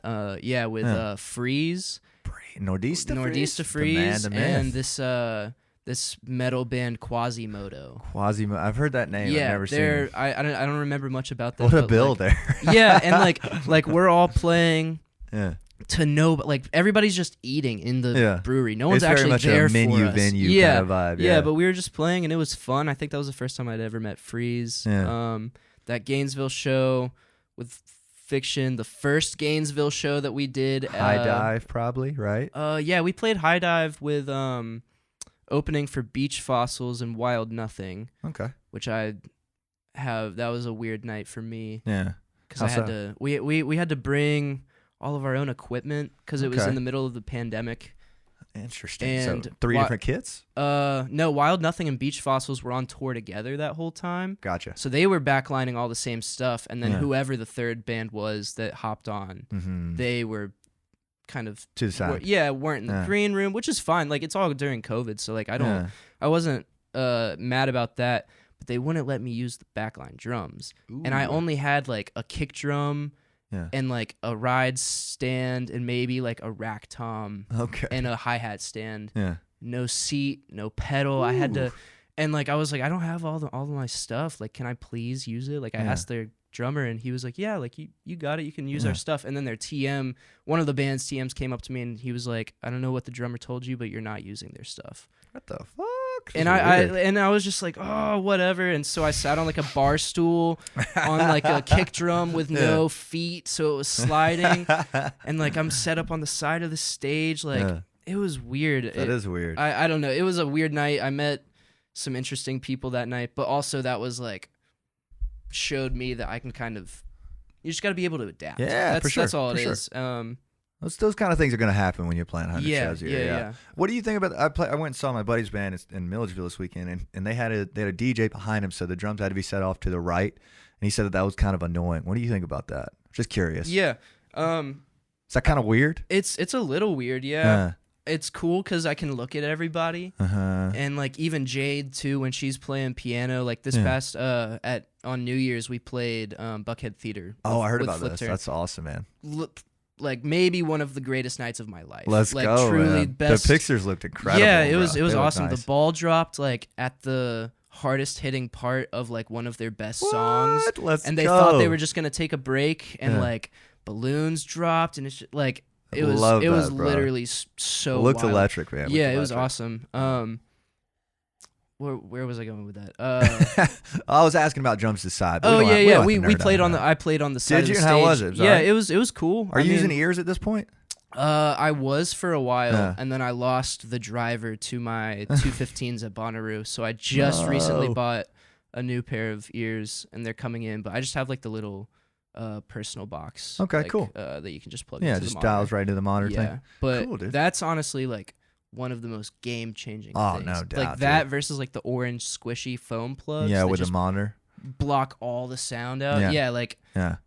Speaker 1: Freeze,
Speaker 2: Nordista
Speaker 1: Freeze,
Speaker 2: the
Speaker 1: and this metal band Quasimodo.
Speaker 2: I've heard that name.
Speaker 1: Yeah,
Speaker 2: I've never seen it.
Speaker 1: I don't remember much about that.
Speaker 2: What a bill there.
Speaker 1: Yeah, and like we're all playing.
Speaker 2: Yeah.
Speaker 1: To know, but like everybody's just eating in the brewery. No one's
Speaker 2: it's
Speaker 1: actually
Speaker 2: very much
Speaker 1: there
Speaker 2: a menu
Speaker 1: for us.
Speaker 2: venue kind of vibe.
Speaker 1: Yeah, but we were just playing and it was fun. I think that was the first time I'd ever met Freeze.
Speaker 2: Yeah.
Speaker 1: That Gainesville show with Fiction, the first Gainesville show that we did.
Speaker 2: High Dive, probably, right?
Speaker 1: Yeah, we played High Dive with opening for Beach Fossils and Wild Nothing.
Speaker 2: Okay.
Speaker 1: Which that was a weird night for me.
Speaker 2: Yeah.
Speaker 1: Because I had to. We had to bring all of our own equipment because it was in the middle of the pandemic.
Speaker 2: Interesting.
Speaker 1: And
Speaker 2: so 3 different kits?
Speaker 1: No, Wild Nothing and Beach Fossils were on tour together that whole time.
Speaker 2: Gotcha.
Speaker 1: So they were backlining all the same stuff, and then whoever the third band was that hopped on, they were kind of
Speaker 2: to the side.
Speaker 1: Weren't in the green room, which is fine. Like it's all during COVID, so like I wasn't mad about that, but they wouldn't let me use the backline drums. Ooh. And I only had like a kick drum. And like a ride stand and maybe like a rack tom and a hi-hat stand. Yeah. No seat, no pedal. Ooh. I had to, and like I was like, I don't have all of my stuff. Like, can I please use it? Like I asked their drummer and he was like, yeah, like you got it. You can use our stuff. And then their TM, one of the band's TMs came up to me and he was like, I don't know what the drummer told you, but you're not using their stuff.
Speaker 2: What the fuck?
Speaker 1: And I was just like, oh, whatever. And so I sat on like a bar stool on like a kick drum with no feet, so it was sliding. And like I'm set up on the side of the stage. Like it was weird.
Speaker 2: That is weird.
Speaker 1: I don't know. It was a weird night. I met some interesting people that night, but also that was like showed me that I can kind of. You just got to be able to adapt.
Speaker 2: Yeah, for sure.
Speaker 1: That's all it is.
Speaker 2: Those kind of things are going to happen when you're playing 100 shows here.
Speaker 1: Yeah.
Speaker 2: What do you think about? I went and saw my buddy's band in Milledgeville this weekend, and they had a DJ behind him, so the drums had to be set off to the right, and he said that was kind of annoying. What do you think about that? Just curious.
Speaker 1: Yeah.
Speaker 2: Is that kind of weird?
Speaker 1: It's a little weird. Yeah. It's cool because I can look at everybody, and like even Jade too when she's playing piano. Like this past on New Year's we played Buckhead Theater.
Speaker 2: I heard about this. That's awesome, man.
Speaker 1: Like maybe one of the greatest nights of my life.
Speaker 2: Let's
Speaker 1: like,
Speaker 2: go,
Speaker 1: truly
Speaker 2: man.
Speaker 1: Best.
Speaker 2: The pictures looked incredible.
Speaker 1: Yeah, it was awesome.
Speaker 2: Nice.
Speaker 1: The ball dropped like at the hardest hitting part of like one of their best songs.
Speaker 2: And
Speaker 1: they thought they were just gonna take a break, and like balloons dropped, and it's just, like it was literally so.
Speaker 2: It looked
Speaker 1: wild.
Speaker 2: Electric, man.
Speaker 1: Yeah, it was awesome. Where was I going with that?
Speaker 2: I was asking about Jumps to Side.
Speaker 1: We played on the. I played on the side.
Speaker 2: Did you?
Speaker 1: Of the
Speaker 2: How
Speaker 1: stage.
Speaker 2: was it?
Speaker 1: Yeah, it was cool.
Speaker 2: Are you using ears at this point?
Speaker 1: I was for a while, and then I lost the driver to my 215s at Bonnaroo. So I just recently bought a new pair of ears, and they're coming in. But I just have like the little personal box.
Speaker 2: Okay, cool.
Speaker 1: That you can just plug into the monitor.
Speaker 2: Yeah, just dials right into the monitor thing.
Speaker 1: But
Speaker 2: cool, dude.
Speaker 1: That's honestly like one of the most game-changing things.
Speaker 2: No doubt.
Speaker 1: Like that versus like the orange squishy foam plugs.
Speaker 2: Yeah, with the monitor.
Speaker 1: Block all the sound out.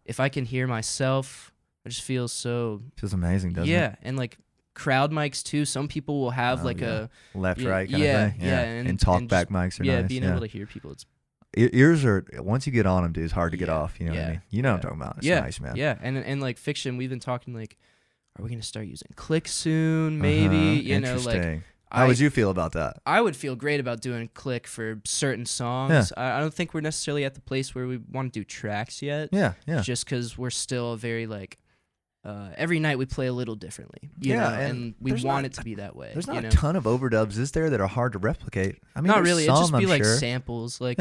Speaker 1: If I can hear myself, it just feels so.
Speaker 2: Feels amazing, doesn't it?
Speaker 1: Yeah, and like crowd mics too. Some people will have a
Speaker 2: left right kind of thing. Yeah, and talkback mics are nice.
Speaker 1: Being able to hear people. It's
Speaker 2: ears are once you get on them, dude, it's hard to get off. You know what I mean? You know what I'm talking about. It's nice, man.
Speaker 1: Yeah, and like Fiction, we've been talking like. Are we gonna start using Click soon? Maybe you know, like.
Speaker 2: How would you feel about that?
Speaker 1: I would feel great about doing Click for certain songs. I don't think we're necessarily at the place where we want to do tracks yet.
Speaker 2: Yeah.
Speaker 1: Just because we're still very like. Every night we play a little differently, you know, and we want it to be that way.
Speaker 2: There's not a ton of overdubs, is there, that are hard to replicate? I mean,
Speaker 1: not really.
Speaker 2: Some,
Speaker 1: it'd just be
Speaker 2: I'm
Speaker 1: like
Speaker 2: sure.
Speaker 1: samples, like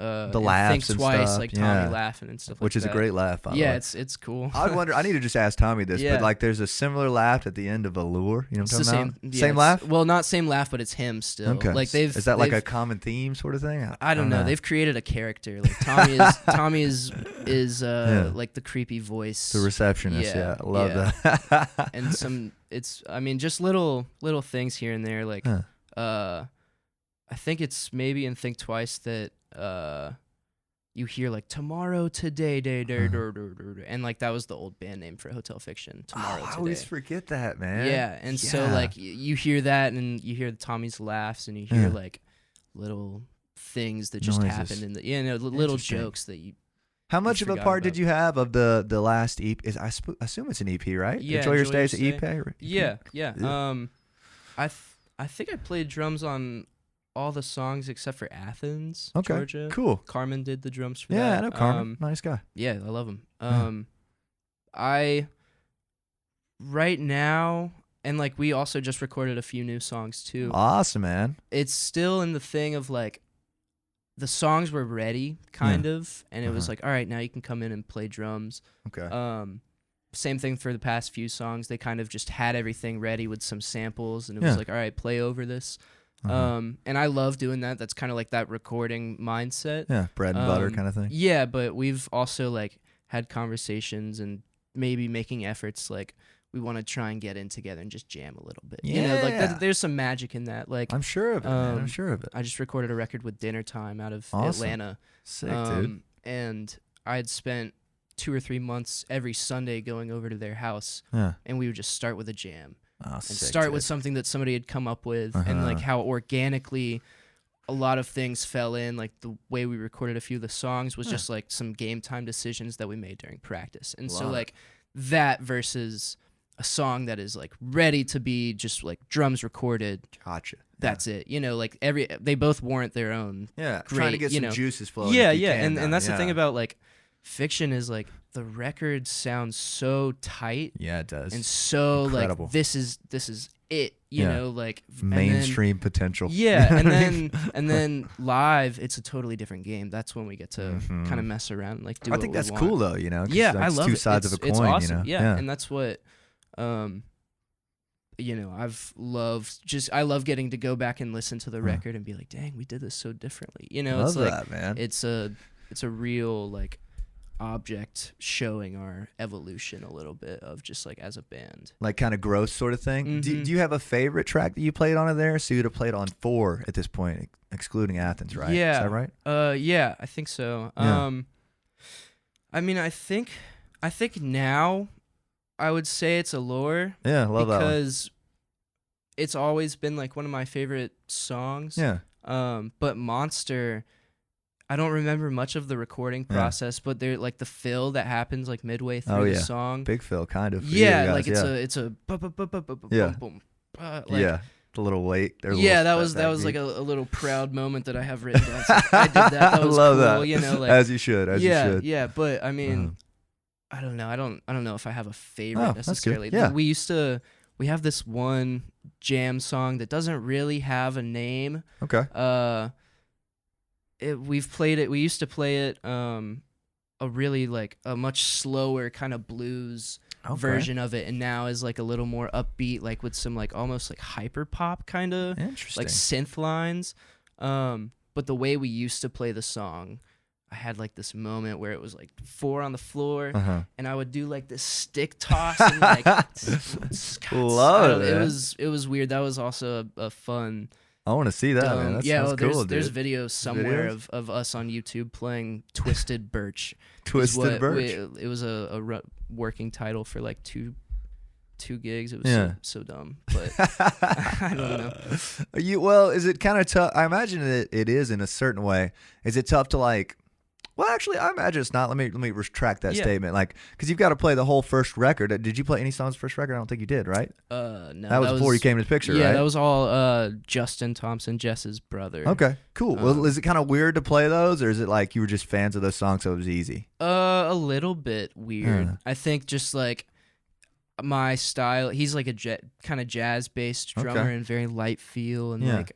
Speaker 2: the
Speaker 1: and
Speaker 2: laughs
Speaker 1: Think
Speaker 2: and
Speaker 1: Twice,
Speaker 2: stuff,
Speaker 1: like Tommy laughing and stuff,
Speaker 2: which
Speaker 1: like
Speaker 2: is
Speaker 1: that.
Speaker 2: a great laugh. By the
Speaker 1: Yeah,
Speaker 2: way.
Speaker 1: it's cool.
Speaker 2: I wonder. I need to just ask Tommy this,
Speaker 1: Yeah.
Speaker 2: but like, there's a similar laugh at the end of Allure. You know what I'm
Speaker 1: It's the
Speaker 2: talking
Speaker 1: same.
Speaker 2: about?
Speaker 1: Yeah,
Speaker 2: Same laugh.
Speaker 1: Well, not same laugh, but it's him still.
Speaker 2: Okay.
Speaker 1: Like
Speaker 2: is that like a common theme sort of thing?
Speaker 1: I don't know. They've created a character. Like Tommy is like the creepy voice.
Speaker 2: The receptionist. Yeah, I love that.
Speaker 1: And I mean, just little things here and there. Like, I think it's maybe in Think Twice that you hear like tomorrow, today, day, and like that was the old band name for Hotel Fiction. Tomorrow,
Speaker 2: I
Speaker 1: today.
Speaker 2: always forget that, man.
Speaker 1: Yeah, and so like you hear that, and you hear Tommy's laughs, and you hear like little things that just happened in the little jokes that you.
Speaker 2: How much of a part did you have of the last EP? I assume it's an EP, right?
Speaker 1: Yeah,
Speaker 2: Enjoy Your Stay is an EP.
Speaker 1: Yeah. I think I played drums on all the songs except for Athens, Georgia.
Speaker 2: Cool.
Speaker 1: Carmen did the drums for that.
Speaker 2: Yeah, I know Carmen. Nice guy.
Speaker 1: Yeah, I love him. I right now, and like we also just recorded a few new songs too.
Speaker 2: Awesome, man.
Speaker 1: It's still in the thing of like the songs were ready, kind of, and it was like, all right, now you can come in and play drums.
Speaker 2: Okay.
Speaker 1: Same thing for the past few songs. They kind of just had everything ready with some samples, and it was like, all right, play over this. And I love doing that. That's kind of like that recording mindset.
Speaker 2: Yeah, bread and butter kind of thing.
Speaker 1: Yeah, but we've also like had conversations and maybe making efforts like we want to try and get in together and just jam a little bit.
Speaker 2: Yeah.
Speaker 1: You know, like there's some magic in that. Like
Speaker 2: I'm sure of it, man. I'm sure of it.
Speaker 1: I just recorded a record with Dinner Time out of
Speaker 2: Awesome.
Speaker 1: Atlanta.
Speaker 2: Sick, dude.
Speaker 1: And I had spent 2 or 3 months every Sunday going over to their house,
Speaker 2: Yeah.
Speaker 1: and we would just start with a jam.
Speaker 2: And
Speaker 1: Start with something that somebody had come up with, and like how organically a lot of things fell in. Like the way we recorded a few of the songs was just like some game time decisions that we made during practice. And so like that versus a song that is like ready to be just like drums recorded.
Speaker 2: Gotcha.
Speaker 1: That's it. You know, like they both warrant their own.
Speaker 2: Yeah.
Speaker 1: Great,
Speaker 2: Trying to get some
Speaker 1: know.
Speaker 2: juices flowing.
Speaker 1: Yeah, yeah. And that's the thing about like Fiction is like the record sounds so tight.
Speaker 2: Yeah, it does.
Speaker 1: And so
Speaker 2: incredible.
Speaker 1: Like this is it, you know, like
Speaker 2: mainstream potential.
Speaker 1: Yeah, and then live it's a totally different game. That's when we get to kind of mess around and like do
Speaker 2: I think that's cool though, you know.
Speaker 1: Yeah,
Speaker 2: like
Speaker 1: I love
Speaker 2: two
Speaker 1: it.
Speaker 2: sides of a coin,
Speaker 1: it's awesome.
Speaker 2: you know.
Speaker 1: Yeah, and that's what you know, I love getting to go back and listen to the record and be like, dang, we did this so differently. You know, it's like
Speaker 2: that, man.
Speaker 1: It's a real like object showing our evolution a little bit of just like as a band,
Speaker 2: like kind of growth sort of thing. Do you have a favorite track that you played on it there? So you'd have played on 4 at this point, excluding Athens, right?
Speaker 1: Yeah.
Speaker 2: Is that right?
Speaker 1: Yeah, I think so.
Speaker 2: Yeah.
Speaker 1: I mean, I think now I would say it's Allure.
Speaker 2: Yeah, love that one.
Speaker 1: Because it's always been like one of my favorite songs.
Speaker 2: Yeah.
Speaker 1: But Monster, I don't remember much of the recording process, but they're like the fill that happens like midway through the song.
Speaker 2: Big fill, kind of.
Speaker 1: Yeah,
Speaker 2: guys,
Speaker 1: like it's a boom.
Speaker 2: Yeah, the little weight.
Speaker 1: Yeah, that was like a little proud moment that I have written down. Like, I did that. That was
Speaker 2: love
Speaker 1: cool.
Speaker 2: That.
Speaker 1: You know, like
Speaker 2: as you should.
Speaker 1: Yeah, but I mean, I don't know. I don't know if I have a favorite necessarily.
Speaker 2: That's good. Yeah.
Speaker 1: We have this one jam song that doesn't really have a name.
Speaker 2: Okay.
Speaker 1: We've played it. We used to play it a really like a much slower kind of blues version of it, and now is like a little more upbeat, like with some like almost like hyper pop kind of like synth lines. But the way we used to play the song, I had like this moment where it was like 4 on the floor, and I would do like this stick toss and like
Speaker 2: love it.
Speaker 1: It was weird. That was also a fun.
Speaker 2: I want to see that, man. That sounds cool, dude.
Speaker 1: There's videos somewhere of us on YouTube playing Twisted Birch.
Speaker 2: Twisted Birch.
Speaker 1: It was a working title for like two gigs. It was so dumb, but I don't know.
Speaker 2: Well, is it kind of tough? I imagine it is in a certain way. Is it tough to like? Well, actually, I imagine it's not. Let me retract that statement. Like, because you've got to play the whole first record. Did you play any songs first record? I don't think you did, right?
Speaker 1: No.
Speaker 2: That was before you came into the picture, right?
Speaker 1: Yeah, that was all Justin Thompson, Jess's brother.
Speaker 2: Okay, cool. Well, is it kind of weird to play those, or is it like you were just fans of those songs, so it was easy?
Speaker 1: A little bit weird. I think just like my style. He's like a kind of jazz-based drummer and very light feel, and like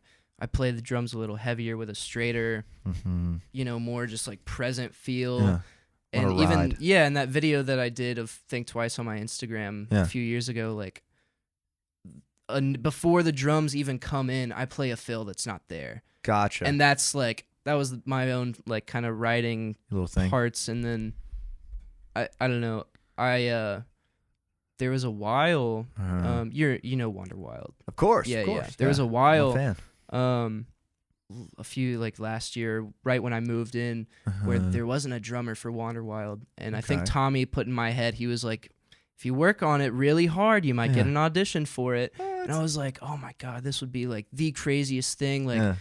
Speaker 1: I play the drums a little heavier with a straighter, more just like present feel.
Speaker 2: Yeah.
Speaker 1: And even in that video that I did of Think Twice on my Instagram a few years ago, like before the drums even come in, I play a fill that's not there.
Speaker 2: Gotcha.
Speaker 1: And that's like that was my own like kind of writing
Speaker 2: little thing.
Speaker 1: Parts, and then I don't know, there was a while you know Wonder Wild.
Speaker 2: Of course.
Speaker 1: Yeah. There was a while
Speaker 2: I'm a fan.
Speaker 1: A few like last year, right when I moved in, where there wasn't a drummer for Wander Wild, and I think Tommy put in my head, he was like, if you work on it really hard, you might get an audition for it. And I was like, oh my god, this would be like the craziest thing. Like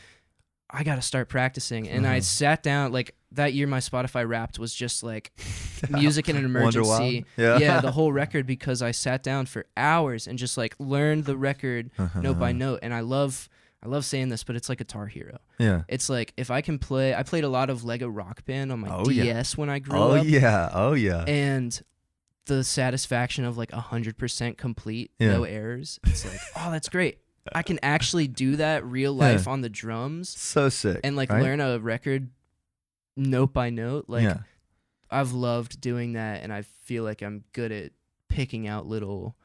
Speaker 1: I gotta start practicing. And I sat down, like that year my Spotify Wrapped was just like music in an emergency. Yeah, the whole record, because I sat down for hours and just like learned the record note by note. And I love saying this, but it's like Guitar Hero. Yeah. It's like if I can play, I played a lot of Lego Rock Band on my DS when I grew up. Oh yeah. And the satisfaction of like 100% complete, no errors. It's like, oh, that's great. I can actually do that real life on the drums.
Speaker 2: So sick.
Speaker 1: And like learn a record note by note. Like I've loved doing that, and I feel like I'm good at picking out little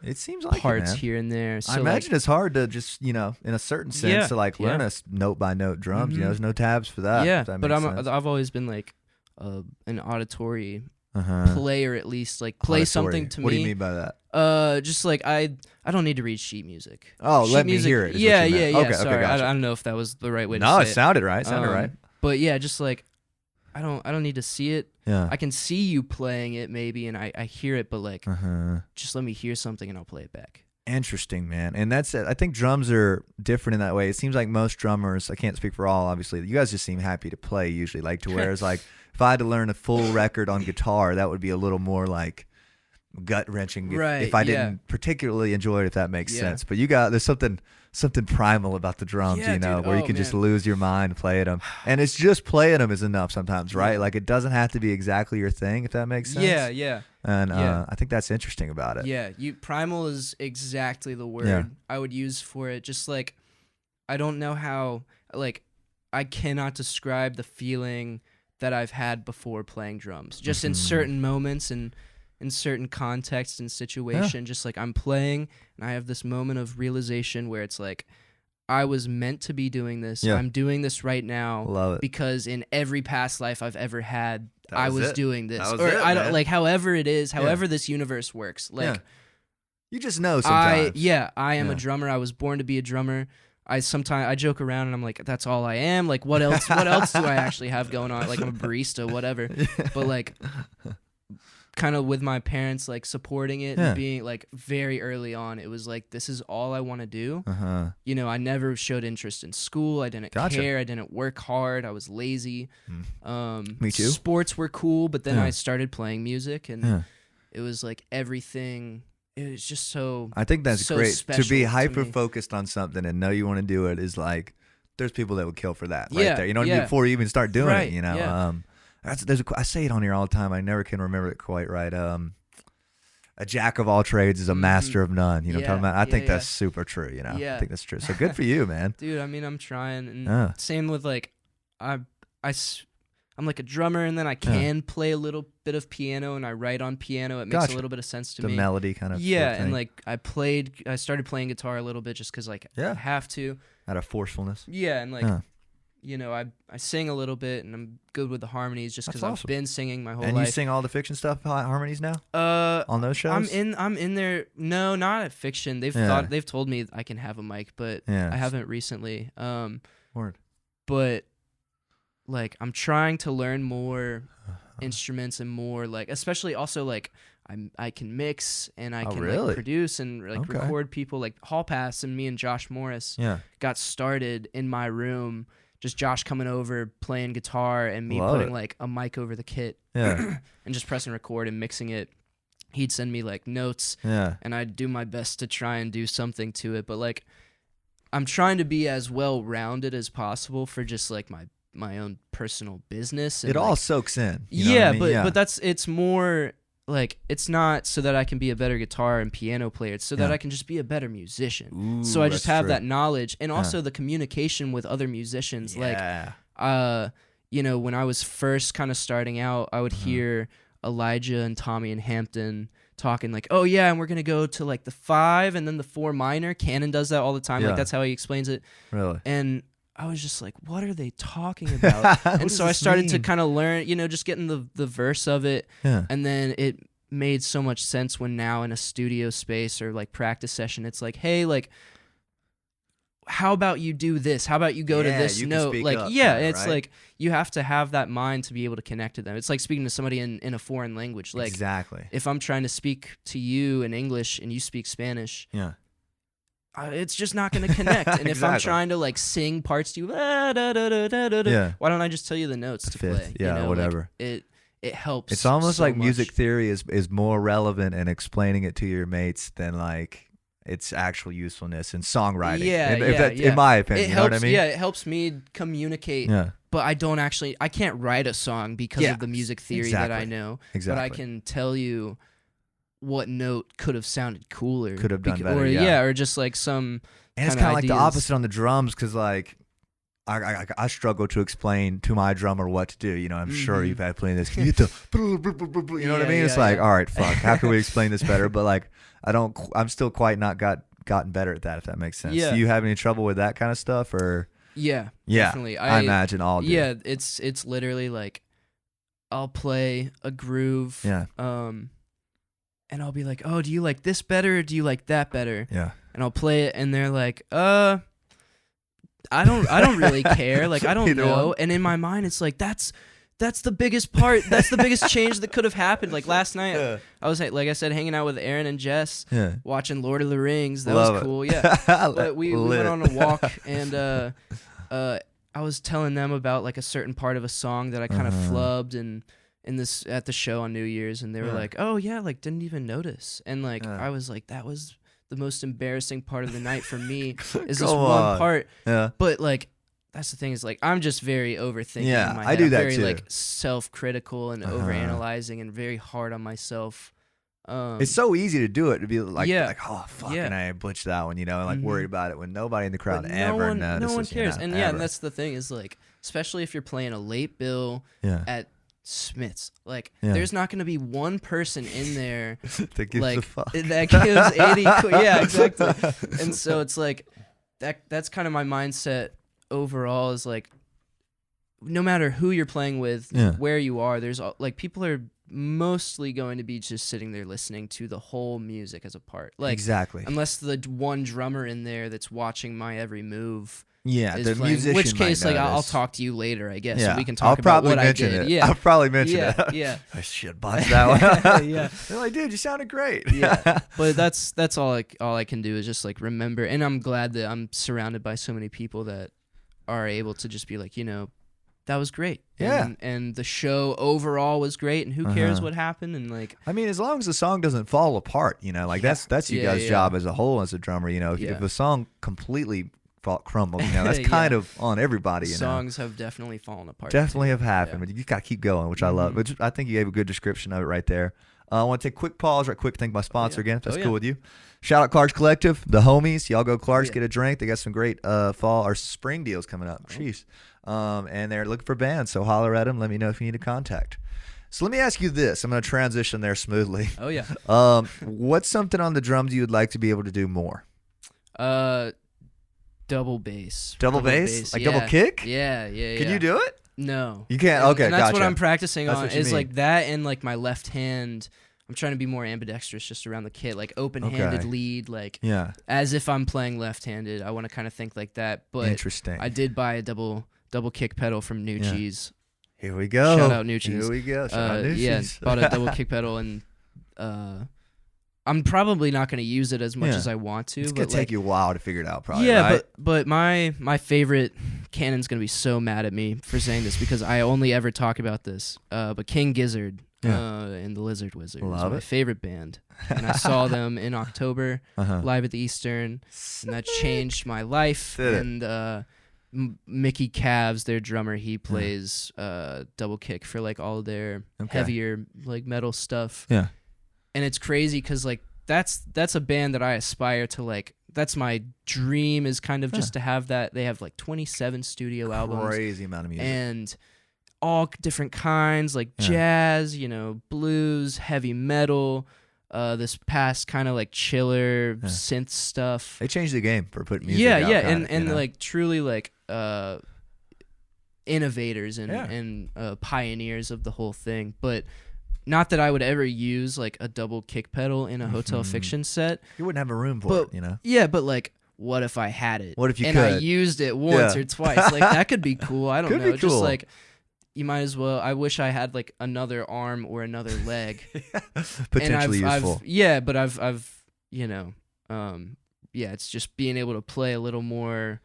Speaker 1: parts here and there. So
Speaker 2: I imagine it's hard to just, in a certain sense to like learn a note by note drums. There's no tabs for that.
Speaker 1: Yeah,
Speaker 2: that
Speaker 1: but I've always been like an auditory player, at least like play something to me.
Speaker 2: What do you mean by that?
Speaker 1: Just like I don't need to read sheet music.
Speaker 2: Oh,
Speaker 1: sheet
Speaker 2: let
Speaker 1: music,
Speaker 2: me hear it.
Speaker 1: Yeah.
Speaker 2: Okay,
Speaker 1: Sorry,
Speaker 2: gotcha.
Speaker 1: I don't know if that was the right way to
Speaker 2: say it.
Speaker 1: No,
Speaker 2: it sounded right. Right.
Speaker 1: But yeah, just like I don't need to see it.
Speaker 2: Yeah.
Speaker 1: I can see you playing it maybe, and I hear it, but like just let me hear something and I'll play it back.
Speaker 2: Interesting, man. And that's it. I think drums are different in that way. It seems like most drummers, I can't speak for all, obviously, you guys just seem happy to play usually, like to whereas like if I had to learn a full record on guitar, that would be a little more like gut-wrenching if I didn't particularly enjoy it, if that makes sense. But there's something primal about the drums,
Speaker 1: dude,
Speaker 2: where you can just lose your mind playing them. And it's just playing them is enough sometimes, right? Like it doesn't have to be exactly your thing, if that makes sense.
Speaker 1: Yeah.
Speaker 2: And I think that's interesting about it.
Speaker 1: Yeah, primal is exactly the word I would use for it. Just like, I don't know how, like, I cannot describe the feeling that I've had before playing drums. Just in certain moments and in certain contexts and situation, just like I'm playing and I have this moment of realization where it's like, I was meant to be doing this. I'm doing this right now.
Speaker 2: Love it.
Speaker 1: Because in every past life I've ever had, I was doing this.
Speaker 2: I don't
Speaker 1: like however it is, however this universe works. Like
Speaker 2: you just know sometimes.
Speaker 1: I am a drummer. I was born to be a drummer. I joke around and I'm like, that's all I am. Like what else do I actually have going on? Like I'm a barista, whatever. But like kind of with my parents like supporting it and being like very early on, it was like, this is all I want to do. I never showed interest in school. I didn't care. I didn't work hard. I was lazy.
Speaker 2: Me too.
Speaker 1: Sports were cool, but then I started playing music, and it was like everything. It was just so.
Speaker 2: I think that's great to be hyper
Speaker 1: me.
Speaker 2: Focused on something and know you want to do it. Is like there's people that would kill for that right there. You know what I mean? Before you even start doing it, you know. I say it on here all the time. I never can remember it quite right. A jack of all trades is a master of none. You know what I'm talking about? I think that's super true. I think that's true. So good for you, man.
Speaker 1: Dude, I mean, I'm trying. And same with like, I'm like a drummer, and then I can play a little bit of piano, and I write on piano. It makes a little bit of sense to me.
Speaker 2: The melody kind of
Speaker 1: Yeah,
Speaker 2: thing.
Speaker 1: and like I started playing guitar a little bit just because like I have to.
Speaker 2: Out of forcefulness.
Speaker 1: Yeah, and like. I sing a little bit, and I'm good with the harmonies just because I've been singing my whole life.
Speaker 2: And you sing all the Fiction stuff harmonies now? On those shows?
Speaker 1: I'm in there. No, not at Fiction. They've told me I can have a mic, but I haven't recently.
Speaker 2: Word.
Speaker 1: But like I'm trying to learn more instruments and more like, especially also like I can mix and I can like produce and like record people. Like Hall Pass and me and Josh Morris got started in my room. Just Josh coming over, playing guitar, and me putting like a mic over the kit and just pressing record and mixing it. He'd send me like notes and I'd do my best to try and do something to it. But like I'm trying to be as well-rounded as possible for just like my own personal business. And
Speaker 2: it all soaks in.
Speaker 1: But it's more like it's not so that I can be a better guitar and piano player. It's so that
Speaker 2: Yeah.
Speaker 1: I can just be a better musician.
Speaker 2: Ooh,
Speaker 1: So I just
Speaker 2: that's
Speaker 1: have
Speaker 2: true.
Speaker 1: that knowledge, and also the communication with other musicians.
Speaker 2: Yeah.
Speaker 1: Like, you know, when I was first kind of starting out, I would hear Elijah and Tommy and Hampton talking like, oh yeah, and we're gonna go to like the 5 and then the 4 minor. Cannon does that all the time.
Speaker 2: Yeah.
Speaker 1: Like that's how he explains it.
Speaker 2: Really?
Speaker 1: And I was just like, what are they talking about? And so I started to kind of learn, you know, just getting the verse of it.
Speaker 2: Yeah.
Speaker 1: And then it made so much sense when now in a studio space or like practice session, it's like, hey, like, how about you do this? How about you go to this
Speaker 2: you can
Speaker 1: note?
Speaker 2: speak
Speaker 1: Like,
Speaker 2: up,
Speaker 1: yeah,
Speaker 2: kinda,
Speaker 1: it's
Speaker 2: right?
Speaker 1: like you have to have that mind to be able to connect to them. It's like speaking to somebody in a foreign language. Like,
Speaker 2: exactly.
Speaker 1: if I'm trying to speak to you in English and you speak Spanish,
Speaker 2: Yeah.
Speaker 1: it's just not going to connect. And if I'm
Speaker 2: Exactly.
Speaker 1: trying to like sing parts to you, why don't I just tell you the notes
Speaker 2: The
Speaker 1: to
Speaker 2: fifth,
Speaker 1: play?
Speaker 2: yeah,
Speaker 1: you know,
Speaker 2: whatever.
Speaker 1: Like, it helps.
Speaker 2: It's almost
Speaker 1: so
Speaker 2: like music
Speaker 1: much.
Speaker 2: theory is more relevant in explaining it to your mates than like its actual usefulness in songwriting.
Speaker 1: Yeah,
Speaker 2: In my opinion,
Speaker 1: It
Speaker 2: you
Speaker 1: helps.
Speaker 2: know what I mean?
Speaker 1: Yeah, it helps me communicate.
Speaker 2: Yeah.
Speaker 1: But I can't write a song because
Speaker 2: Yeah,
Speaker 1: of the music theory that I
Speaker 2: exactly.
Speaker 1: know.
Speaker 2: Exactly.
Speaker 1: But I can tell you what note could have sounded cooler.
Speaker 2: Could have done better,
Speaker 1: Or
Speaker 2: yeah.
Speaker 1: or just like some.
Speaker 2: And it's
Speaker 1: kinda
Speaker 2: kind of like the
Speaker 1: ideas.
Speaker 2: opposite on the drums because like I struggle to explain to my drummer what to do. You know, I'm sure you've had plenty of this. Can you hit the, you know what I mean? It's like, all right, fuck. How can we explain this better? But like, I'm still quite not gotten better at that. If that makes sense.
Speaker 1: Yeah.
Speaker 2: Do you have any trouble with that kind of stuff or?
Speaker 1: Yeah.
Speaker 2: Yeah,
Speaker 1: Definitely.
Speaker 2: I imagine all do.
Speaker 1: Yeah, it's literally like I'll play a groove.
Speaker 2: Yeah.
Speaker 1: And I'll be like, oh, do you like this better or do you like that better?
Speaker 2: Yeah.
Speaker 1: And I'll play it, and they're like, I don't really care. Like, I don't
Speaker 2: Either
Speaker 1: know.
Speaker 2: one.
Speaker 1: And in my mind, it's like that's the biggest part. That's the biggest change that could have happened. Like last night,
Speaker 2: Yeah.
Speaker 1: I was like I said, hanging out with Aaron and Jess,
Speaker 2: Yeah.
Speaker 1: watching Lord of the Rings. That
Speaker 2: Love
Speaker 1: was
Speaker 2: it.
Speaker 1: cool. Yeah. But we
Speaker 2: Lit.
Speaker 1: went on a walk, and I was telling them about like a certain part of a song that I kind of flubbed and at the show on New Year's, and they were like, oh yeah, like didn't even notice. And like I was like, that was the most embarrassing part of the night for me is this
Speaker 2: Come
Speaker 1: one
Speaker 2: on.
Speaker 1: part.
Speaker 2: Yeah.
Speaker 1: But like that's the thing is like I'm just very overthinking
Speaker 2: Yeah,
Speaker 1: in my
Speaker 2: I
Speaker 1: head.
Speaker 2: do
Speaker 1: I'm
Speaker 2: that
Speaker 1: very
Speaker 2: too.
Speaker 1: like self-critical and overanalyzing and very hard on myself.
Speaker 2: It's so easy to do it to be like,
Speaker 1: Yeah.
Speaker 2: like oh fuck,
Speaker 1: Yeah.
Speaker 2: and I butched that one, you know, and like worried about it when nobody in the crowd
Speaker 1: but
Speaker 2: ever notices.
Speaker 1: no one cares.
Speaker 2: You know,
Speaker 1: And yeah,
Speaker 2: ever.
Speaker 1: and that's the thing is like, especially if you're playing a late bill
Speaker 2: yeah.
Speaker 1: at Smith's, like
Speaker 2: Yeah.
Speaker 1: there's not going to be one person in there
Speaker 2: that gives a
Speaker 1: like
Speaker 2: fuck.
Speaker 1: that gives 80 yeah, exactly. And so it's like that's kind of my mindset overall is like no matter who you're playing with,
Speaker 2: Yeah.
Speaker 1: where you are, there's like people are mostly going to be just sitting there listening to the whole music as a part. Like
Speaker 2: Exactly.
Speaker 1: unless the one drummer in there that's watching my every move
Speaker 2: Yeah,
Speaker 1: is
Speaker 2: the
Speaker 1: playing,
Speaker 2: musician.
Speaker 1: in which case
Speaker 2: might
Speaker 1: like I'll
Speaker 2: notice.
Speaker 1: talk to you later, I guess.
Speaker 2: Yeah,
Speaker 1: So we can
Speaker 2: I'll
Speaker 1: talk about
Speaker 2: probably
Speaker 1: what I
Speaker 2: mention
Speaker 1: did.
Speaker 2: it.
Speaker 1: Yeah.
Speaker 2: I'll probably mention
Speaker 1: Yeah,
Speaker 2: it.
Speaker 1: yeah.
Speaker 2: I should botch that one.
Speaker 1: Yeah.
Speaker 2: They're like, dude, you sounded great.
Speaker 1: Yeah, but that's all I can do is just like remember, and I'm glad that I'm surrounded by so many people that are able to just be like, you know, that was great.
Speaker 2: Yeah.
Speaker 1: And the show overall was great, and who cares what happened, and like
Speaker 2: I mean, as long as the song doesn't fall apart, you know, like that's you
Speaker 1: Yeah,
Speaker 2: guys'
Speaker 1: yeah.
Speaker 2: job as a whole as a drummer. You know, if,
Speaker 1: Yeah.
Speaker 2: if a song completely crumbled, you know, that's
Speaker 1: Yeah.
Speaker 2: kind of on everybody. You know,
Speaker 1: songs have definitely fallen apart.
Speaker 2: definitely have
Speaker 1: Yeah.
Speaker 2: happened, but you got to keep going, which I love. Which I think you gave a good description of it right there. I want to take a quick pause, right quick. Thank my sponsor again. If that's cool with you. Shout out Clark's Collective, the homies. Y'all go Clark's, get a drink. They got some great fall or spring deals coming up. Jeez. And they're looking for bands, so holler at them. Let me know if you need a contact. So let me ask you this. I'm going to transition there smoothly.
Speaker 1: Oh yeah.
Speaker 2: What's something on the drums you would like to be able to do more?
Speaker 1: Double bass.
Speaker 2: Double bass? Like
Speaker 1: yeah.
Speaker 2: double kick?
Speaker 1: Yeah.
Speaker 2: Can you do it?
Speaker 1: No.
Speaker 2: You can't?
Speaker 1: And-
Speaker 2: Okay,
Speaker 1: and that's
Speaker 2: gotcha.
Speaker 1: what I'm practicing
Speaker 2: That's
Speaker 1: on
Speaker 2: what you
Speaker 1: is
Speaker 2: mean.
Speaker 1: like that and like my left hand. I'm trying to be more ambidextrous just around the kit, like open-handed
Speaker 2: Okay.
Speaker 1: lead, like
Speaker 2: Yeah.
Speaker 1: as if I'm playing left-handed. I want to kind of think like that, but
Speaker 2: Interesting.
Speaker 1: I did buy a double kick pedal from New
Speaker 2: Yeah.
Speaker 1: Cheese.
Speaker 2: Here we go.
Speaker 1: Shout out New Cheese.
Speaker 2: Here we go. Shout out New
Speaker 1: Yeah,
Speaker 2: Cheese.
Speaker 1: bought a double kick pedal, and I'm probably not going to use it as much
Speaker 2: Yeah.
Speaker 1: as I want to.
Speaker 2: It's
Speaker 1: but
Speaker 2: gonna take you a while to figure it out, probably.
Speaker 1: yeah,
Speaker 2: right?
Speaker 1: but my favorite Cannon's gonna be so mad at me for saying this because I only ever talk about this. But King Gizzard and the Lizard Wizard was
Speaker 2: Love
Speaker 1: my
Speaker 2: it.
Speaker 1: favorite band, and I saw them in October live at the Eastern, and that changed my life.
Speaker 2: Did it?
Speaker 1: And Mickey Cavs, their drummer, he plays double kick for like all their heavier like metal stuff.
Speaker 2: Yeah.
Speaker 1: and it's crazy because like that's a band that I aspire to, like that's my dream, is kind of just to have that. They have like 27 studio albums,
Speaker 2: crazy amount of music,
Speaker 1: and all different kinds, like jazz, you know, blues, heavy metal, this past kind of like chiller synth stuff.
Speaker 2: They changed the game for putting music out.
Speaker 1: And like truly like innovators and pioneers of the whole thing. But not that I would ever use like a double kick pedal in a Hotel Fiction set.
Speaker 2: You wouldn't have a room for it, you know?
Speaker 1: Yeah, but like, what if I had it?
Speaker 2: What if you
Speaker 1: and
Speaker 2: could?
Speaker 1: I used it once or twice? Like that could be cool. I don't know.
Speaker 2: Cool.
Speaker 1: Just like, you might as well. I wish I had like another arm or another leg.
Speaker 2: Potentially useful.
Speaker 1: But I've you know, it's just being able to play a little more.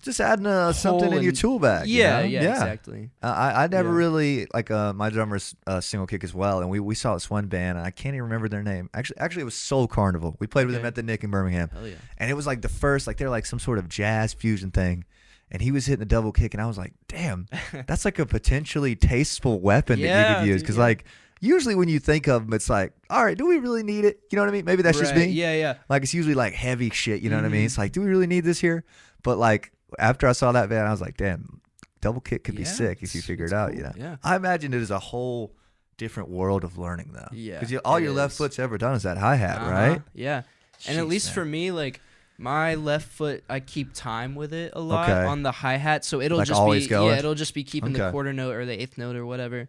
Speaker 2: Just adding something in your tool bag.
Speaker 1: Yeah,
Speaker 2: you know?
Speaker 1: Exactly.
Speaker 2: I never really like my drummer's single kick as well, and we saw this one band, and I can't even remember their name. Actually, it was Soul Carnival. We played with them at the Nick in Birmingham.
Speaker 1: Hell yeah.
Speaker 2: And it was like the first, like they're like some sort of jazz fusion thing, and he was hitting a double kick, and I was like, damn, that's like a potentially tasteful weapon that you could use, because like. Usually when you think of them, it's like, all right, do we really need it? You know what I mean? Maybe that's just me.
Speaker 1: Yeah.
Speaker 2: Like it's usually like heavy shit, you know what I mean? It's like, do we really need this here? But like after I saw that band, I was like, damn, double kick could be sick if you figure it out,
Speaker 1: cool.
Speaker 2: you know?
Speaker 1: Yeah.
Speaker 2: I imagine it is a whole different world of learning though.
Speaker 1: Yeah.
Speaker 2: Because all your left foot's ever done is that hi-hat, right?
Speaker 1: Yeah. And at least for me, like my left foot, I keep time with it a lot on the hi-hat. So it'll
Speaker 2: like
Speaker 1: just
Speaker 2: always
Speaker 1: be,
Speaker 2: going?
Speaker 1: it'll just be keeping the quarter note or the eighth note or whatever.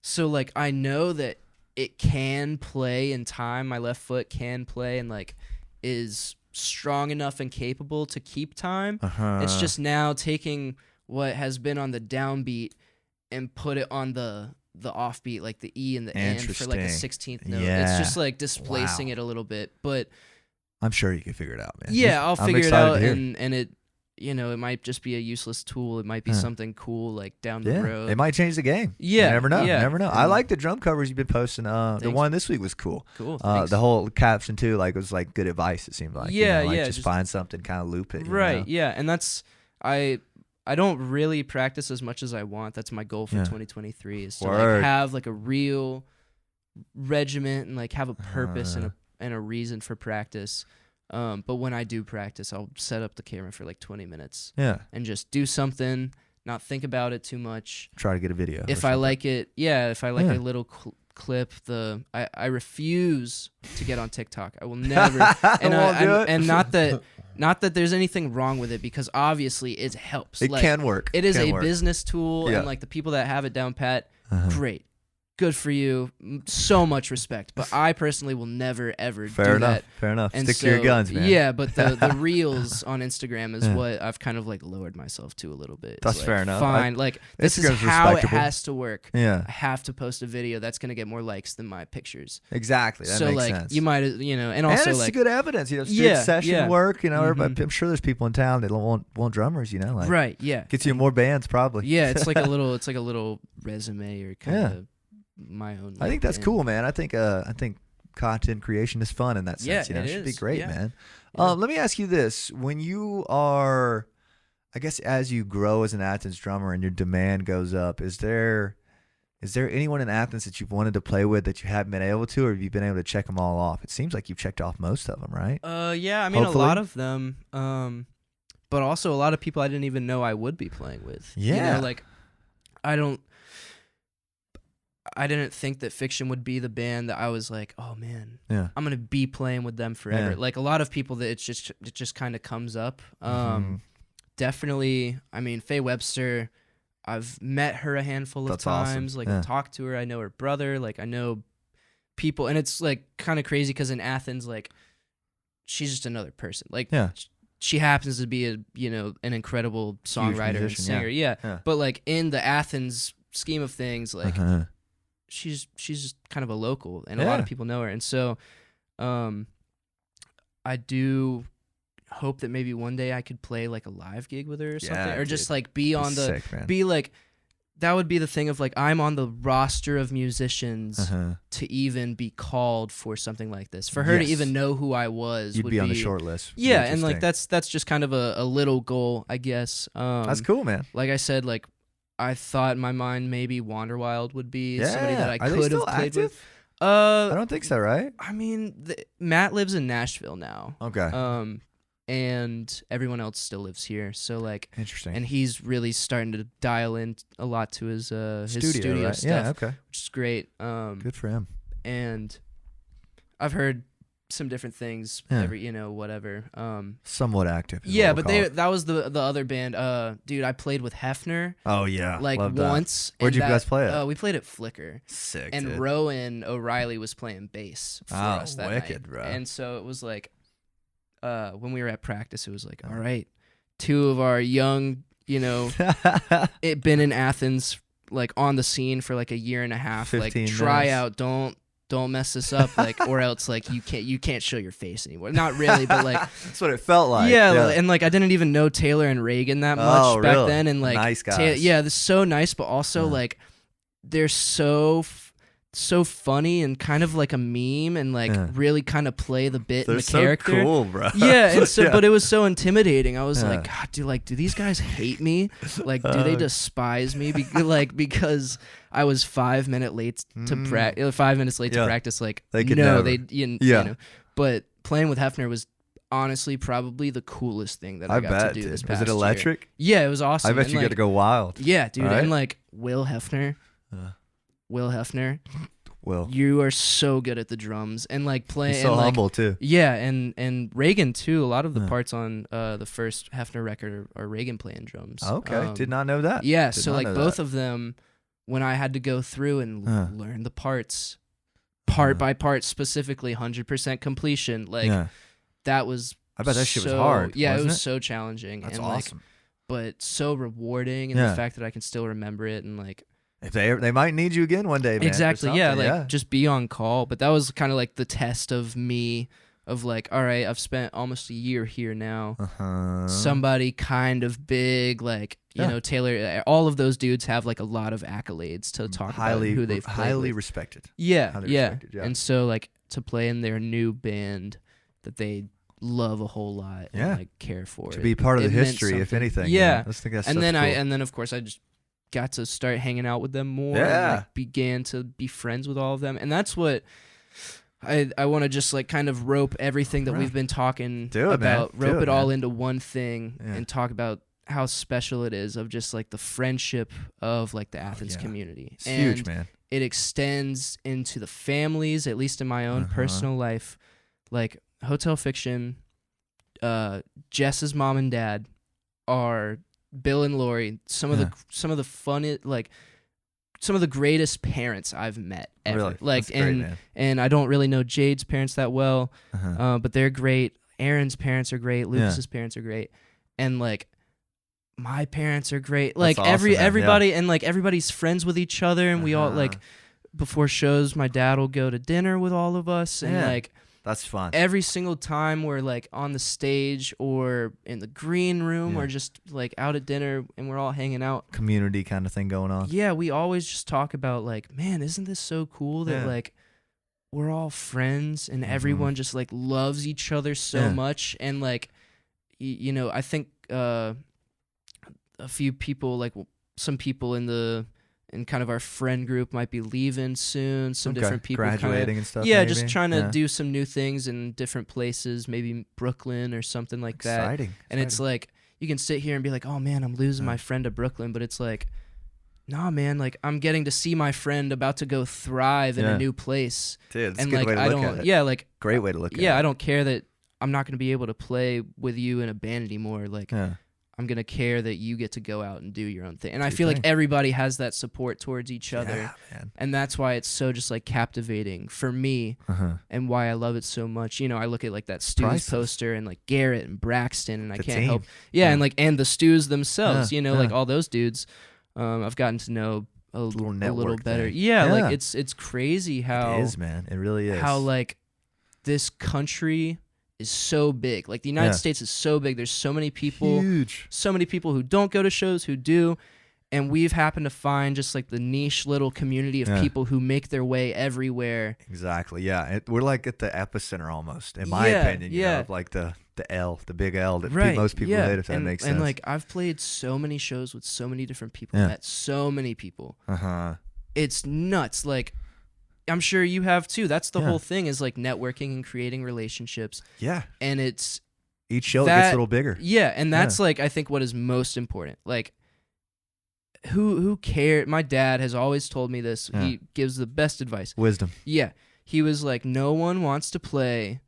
Speaker 1: So like I know that it can play in time. My left foot can play and like is strong enough and capable to keep time. It's just now taking what has been on the downbeat and put it on the offbeat, like the E and the N for like the 16th note. It's just like displacing it a little bit, but
Speaker 2: I'm sure you can figure it out, man.
Speaker 1: Yeah, I'll figure it out, and it. You know, it might just be a useless tool. It might be something cool, like down the road.
Speaker 2: It might change the game.
Speaker 1: Yeah,
Speaker 2: you never know.
Speaker 1: Yeah.
Speaker 2: Never know. I like the drum covers you've been posting. The one this week was cool.
Speaker 1: Cool.
Speaker 2: The whole caption too, like it was like good advice. It seemed like.
Speaker 1: Yeah,
Speaker 2: you know, just find something, kind of loop it.
Speaker 1: Right.
Speaker 2: You know?
Speaker 1: Yeah, and that's I don't really practice as much as I want. That's my goal for 2023 is to like have like a real regiment and like have a purpose and a reason for practice. But when I do practice, I'll set up the camera for like 20 minutes.
Speaker 2: Yeah.
Speaker 1: And just do something, not think about it too much.
Speaker 2: Try to get a video.
Speaker 1: If I like it, if I like a little clip, I refuse to get on TikTok. I will never. And not that there's anything wrong with it, because obviously it helps.
Speaker 2: It can work.
Speaker 1: It is a business tool, and like the people that have it down pat, great. Good for you. So much respect. But I personally will never, ever do that.
Speaker 2: Fair enough.
Speaker 1: And
Speaker 2: Stick to your guns, man.
Speaker 1: Yeah, but the reels on Instagram is what I've kind of like lowered myself to a little bit.
Speaker 2: That's
Speaker 1: like,
Speaker 2: fair enough.
Speaker 1: Fine. Like, this is how it has to work.
Speaker 2: Yeah.
Speaker 1: I have to post a video that's going to get more likes than my pictures.
Speaker 2: Exactly. That makes sense.
Speaker 1: You might, and also
Speaker 2: it's
Speaker 1: like.
Speaker 2: good evidence. You know, it's session work. You know, everybody, I'm sure there's people in town that want drummers. You know, like
Speaker 1: right. Yeah.
Speaker 2: Gets you more bands probably.
Speaker 1: Yeah, it's like a little resume or kind of. My own.
Speaker 2: I think that's cool, man. I think content creation is fun in that sense. You know, it should be great, man. Let me ask you this: when you are, I guess, as you grow as an Athens drummer and your demand goes up, is there anyone in Athens that you've wanted to play with that you haven't been able to, or have you been able to check them all off? It seems like you've checked off most of them, right?
Speaker 1: Yeah. I mean, hopefully. A lot of them. But also a lot of people I didn't even know I would be playing with.
Speaker 2: Yeah.
Speaker 1: You know, like I didn't think that Fiction would be the band that I was like, oh man, I'm gonna be playing with them forever. Yeah. Like a lot of people that it just kind of comes up. Definitely. I mean, Faye Webster, I've met her a handful of times.
Speaker 2: Awesome.
Speaker 1: Like talked to her. I know her brother. Like I know people, and it's like kind of crazy because in Athens, like she's just another person. Like she happens to be an incredible songwriter and singer. Yeah. But like in the Athens scheme of things, like. She's just kind of a local, and a lot of people know her, and so I do hope that maybe one day I could play like a live gig with her or something, or just like be on the be like that would be the thing of like I'm on the roster of musicians to even be called for something like this, for her to even know who I was.
Speaker 2: You'd be on the short list.
Speaker 1: Yeah, and like that's just kind of a little goal, I guess.
Speaker 2: That's cool, man.
Speaker 1: Like I said, like. I thought in my mind maybe Wanderwild would be somebody that I could have played with.
Speaker 2: I don't think so, right?
Speaker 1: I mean, Matt lives in Nashville now.
Speaker 2: Okay.
Speaker 1: And everyone else still lives here. So like,
Speaker 2: interesting.
Speaker 1: And he's really starting to dial in a lot to his studio
Speaker 2: right?
Speaker 1: stuff.
Speaker 2: Yeah, okay.
Speaker 1: Which is great.
Speaker 2: Good for him.
Speaker 1: And I've heard some different things. Whatever.
Speaker 2: Somewhat active.
Speaker 1: Yeah, but that was the other band. Dude, I played with Hefner.
Speaker 2: Oh yeah,
Speaker 1: like once.
Speaker 2: Where'd you guys play it?
Speaker 1: We played at Flickr.
Speaker 2: Sick.
Speaker 1: And
Speaker 2: dude.
Speaker 1: Rowan O'Reilly was playing bass for us that
Speaker 2: wicked,
Speaker 1: night.
Speaker 2: Bro.
Speaker 1: And so it was like, when we were at practice, it was like, all right, two of our young, it been in Athens, like on the scene for like a year and a half, like try out, don't mess this up, like, or else like you can't show your face anymore. Not really, but like
Speaker 2: that's what it felt like.
Speaker 1: Yeah, and like I didn't even know Taylor and Reagan that much back then, and like
Speaker 2: nice guys.
Speaker 1: they're so nice, but also like they're so funny and kind of like a meme, and like really kind of play the bit and the character.
Speaker 2: So cool, bro.
Speaker 1: Yeah, and so but it was so intimidating. I was like, God, do these guys hate me? Like, do they despise me? Because I was 5 minutes late to 5 minutes late to practice. Like,
Speaker 2: they could
Speaker 1: no,
Speaker 2: never.
Speaker 1: you know. But playing with Hefner was honestly probably the coolest thing that I got to do this past year.
Speaker 2: Was it electric?
Speaker 1: Yeah, it was awesome.
Speaker 2: I bet you get to go wild.
Speaker 1: Yeah, dude,
Speaker 2: right?
Speaker 1: and like Will Hefner.
Speaker 2: Will,
Speaker 1: you are so good at the drums and like playing.
Speaker 2: He's so humble too.
Speaker 1: Yeah, and Reagan too. A lot of the parts on the first Hefner record are Reagan playing drums.
Speaker 2: Okay, did not know that.
Speaker 1: Yeah, so like both of them, when I had to go through and learn the parts, part by part, specifically 100% completion, like that was.
Speaker 2: I bet that shit was hard.
Speaker 1: Yeah, it was so challenging.
Speaker 2: That's
Speaker 1: and
Speaker 2: awesome.
Speaker 1: Like, but so rewarding, and the fact that I can still remember it and like.
Speaker 2: If they might need you again one day, man.
Speaker 1: Exactly, yeah, like just be on call. But that was kind of like the test of me, of like, all right, I've spent almost a year here now. Somebody kind of big, like, you know, Taylor, all of those dudes have like a lot of accolades to talk about who they've played
Speaker 2: highly
Speaker 1: with.
Speaker 2: Respected.
Speaker 1: Yeah, respected, yeah. And so like to play in their new band that they love a whole lot and like care for.
Speaker 2: To be part of the history, if anything.
Speaker 1: Yeah.
Speaker 2: Let's think that's
Speaker 1: and then
Speaker 2: cool.
Speaker 1: and then of course I just got to start hanging out with them more and like began to be friends with all of them, and that's what I want to just like kind of rope everything that we've been talking about, rope it all into one thing and talk about how special it is of just like the friendship of like the Athens community.
Speaker 2: It's huge, man.
Speaker 1: It extends into the families, at least in my own personal life. Like Hotel Fiction, Jess's mom and dad are Bill and Lori, some of the fun, like some of the greatest parents I've met ever.
Speaker 2: Really?
Speaker 1: Like,
Speaker 2: that's great, man.
Speaker 1: And I don't really know Jade's parents that well, but they're great. Aaron's parents are great. Lucas's parents are great, and like my parents are great. Like
Speaker 2: that's awesome,
Speaker 1: everybody, and like everybody's friends with each other, and we all like before shows, my dad will go to dinner with all of us, and like.
Speaker 2: That's fun.
Speaker 1: Every single time we're like on the stage or in the green room or just like out at dinner and we're all hanging out.
Speaker 2: Community kind of thing going on.
Speaker 1: Yeah, we always just talk about like, man, isn't this so cool that like we're all friends and everyone just like loves each other so much. And like, you know, I think a few people, like some people in kind of our friend group might be leaving soon. Some different people
Speaker 2: graduating and stuff.
Speaker 1: Yeah,
Speaker 2: maybe?
Speaker 1: just trying to do some new things in different places, maybe Brooklyn or something like that.
Speaker 2: Exciting.
Speaker 1: And it's like you can sit here and be like, "Oh man, I'm losing my friend to Brooklyn," but it's like, nah, man, like I'm getting to see my friend about to go thrive in a new place.
Speaker 2: Dude, it's
Speaker 1: and
Speaker 2: a good
Speaker 1: like
Speaker 2: way to look at it.
Speaker 1: Yeah, like
Speaker 2: great way to look at it.
Speaker 1: Yeah, I don't care that I'm not going to be able to play with you in a band anymore. Like. I'm going to care that you get to go out and do your own thing. And I feel like everybody has that support towards each other.
Speaker 2: Man.
Speaker 1: And that's why it's so just like captivating for me and why I love it so much. You know, I look at like that Stews poster and like Garrett and Braxton and I can't help. Yeah, and like and the Stews themselves, you know, like all those dudes I've gotten to know a little better. Yeah, like it's crazy how
Speaker 2: it is, man. It really is.
Speaker 1: How like this country is so big. Like the United States is so big. There's so many people.
Speaker 2: Huge.
Speaker 1: So many people who don't go to shows, who do. And we've happened to find just like the niche little community of people who make their way everywhere.
Speaker 2: Exactly. Yeah. We're like at the epicenter almost, in my opinion. You know, of like the big L that most people hit, if that makes sense.
Speaker 1: And like I've played so many shows with so many different people, met so many people. It's nuts. Like I'm sure you have too. That's the whole thing, is like networking and creating relationships.
Speaker 2: Yeah.
Speaker 1: And it's
Speaker 2: each show gets a little bigger.
Speaker 1: Yeah, and that's like, I think, what is most important. Like, who cares? My dad has always told me this. Yeah. He gives the best advice.
Speaker 2: Wisdom.
Speaker 1: Yeah. He was like, no one wants to play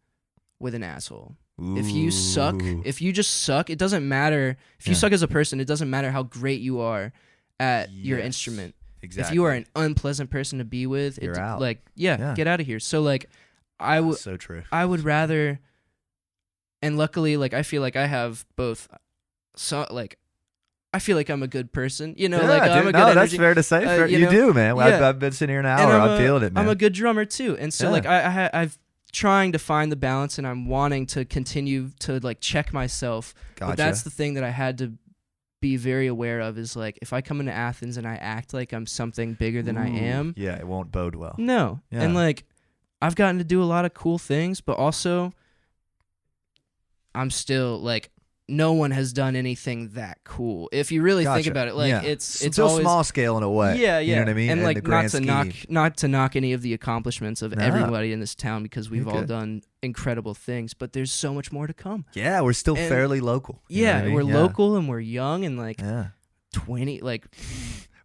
Speaker 1: with an asshole. Ooh. If you suck, if you just suck, it doesn't matter. If you suck as a person, it doesn't matter how great you are at your instrument.
Speaker 2: Exactly.
Speaker 1: If you are an unpleasant person to be with,
Speaker 2: you're out.
Speaker 1: Like, get out of here. So like,
Speaker 2: so true.
Speaker 1: I would rather, and luckily, like, I feel like I have both. So like, I feel like I'm a good person, you know.
Speaker 2: Yeah,
Speaker 1: like,
Speaker 2: dude,
Speaker 1: I'm a good energy.
Speaker 2: That's fair to say. You do, man. I've been sitting here an hour. I'm feeling it, man.
Speaker 1: I'm a good drummer too, and so like, I've trying to find the balance, and I'm wanting to continue to like check myself.
Speaker 2: Gotcha.
Speaker 1: But that's the thing that I had to be very aware of, is like, if I come into Athens and I act like I'm something bigger than I am,
Speaker 2: it won't bode well.
Speaker 1: No. Yeah. And like, I've gotten to do a lot of cool things, but also I'm still like, no one has done anything that cool. If you really think about it, like it's
Speaker 2: still
Speaker 1: always
Speaker 2: small scale in a way.
Speaker 1: Yeah, yeah.
Speaker 2: You know what I mean?
Speaker 1: And like, not to knock any of the accomplishments of everybody in this town, because we've all done incredible things, but there's so much more to come.
Speaker 2: Yeah, we're still fairly local.
Speaker 1: We're local, and we're young, and like 20, like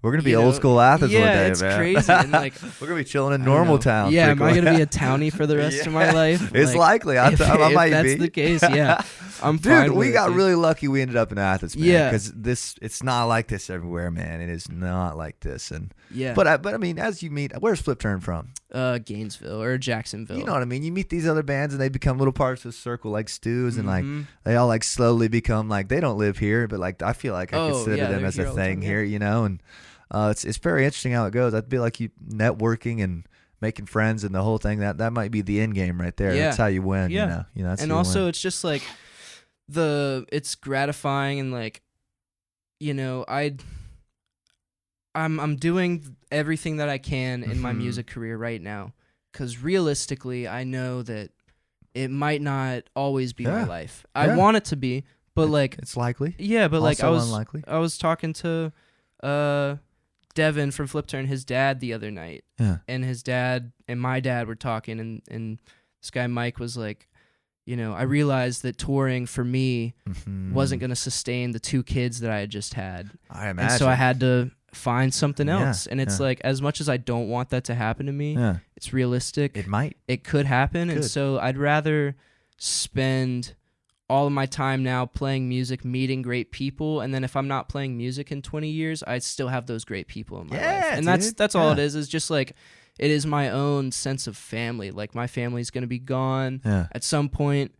Speaker 2: we're gonna be old school Athens one day,
Speaker 1: it's
Speaker 2: man.
Speaker 1: Crazy. And like,
Speaker 2: we're gonna be chilling in normal town.
Speaker 1: Yeah, am I gonna be a townie for the rest of my life?
Speaker 2: It's likely. I might
Speaker 1: if
Speaker 2: be.
Speaker 1: That's the case. Yeah, I'm
Speaker 2: Dude,
Speaker 1: fine.
Speaker 2: We got really lucky. We ended up in Athens, man.
Speaker 1: Yeah,
Speaker 2: because it's not like this everywhere, man. It is not like this. And
Speaker 1: yeah,
Speaker 2: but I mean, as you meet, where's Flip Turn from?
Speaker 1: Gainesville or Jacksonville.
Speaker 2: You know what I mean? You meet these other bands, and they become little parts of the circle, like Stews, and like they all like slowly become like, they don't live here, but like I feel like I consider them as a thing here, you know. And it's very interesting how it goes. I'd be like, you networking and making friends and the whole thing. That might be the end game right there. Yeah. That's how you win.
Speaker 1: Yeah.
Speaker 2: You know. That's
Speaker 1: and also, it's just like it's gratifying, and like, you know, I'm doing everything that I can in my music career right now, because realistically, I know that it might not always be my life. I want it to be, but like,
Speaker 2: it's likely.
Speaker 1: Yeah, but like,
Speaker 2: unlikely.
Speaker 1: I was talking to Devin from Flip Turn, his dad, the other night.
Speaker 2: Yeah.
Speaker 1: And his dad and my dad were talking, and this guy Mike was like, you know, I realized that touring for me wasn't going to sustain the 2 kids that I had just had.
Speaker 2: I imagine.
Speaker 1: And so I had to find something else. And it's like, as much as I don't want that to happen to me, it's realistic.
Speaker 2: It might.
Speaker 1: It could happen. And so I'd rather spend all of my time now playing music, meeting great people, and then if I'm not playing music in 20 years, I still have those great people in my life. And that's all it is just like, it is my own sense of family. Like, my family's going to be gone at some point.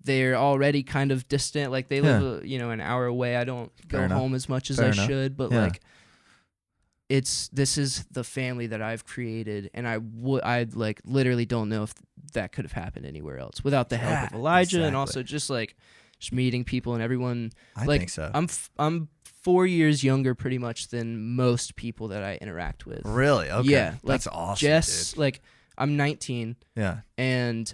Speaker 1: They're already kind of distant. Like, they live, an hour away. I don't go home as much as I should, but like, this is the family that I've created, and I like literally don't know if that could have happened anywhere else without the help of Elijah, and also just meeting people and everyone.
Speaker 2: I think so.
Speaker 1: I'm 4 years younger pretty much than most people that I interact with.
Speaker 2: Really? Okay.
Speaker 1: Yeah,
Speaker 2: that's awesome.
Speaker 1: Jess,
Speaker 2: dude.
Speaker 1: like, I'm 19.
Speaker 2: Yeah.
Speaker 1: And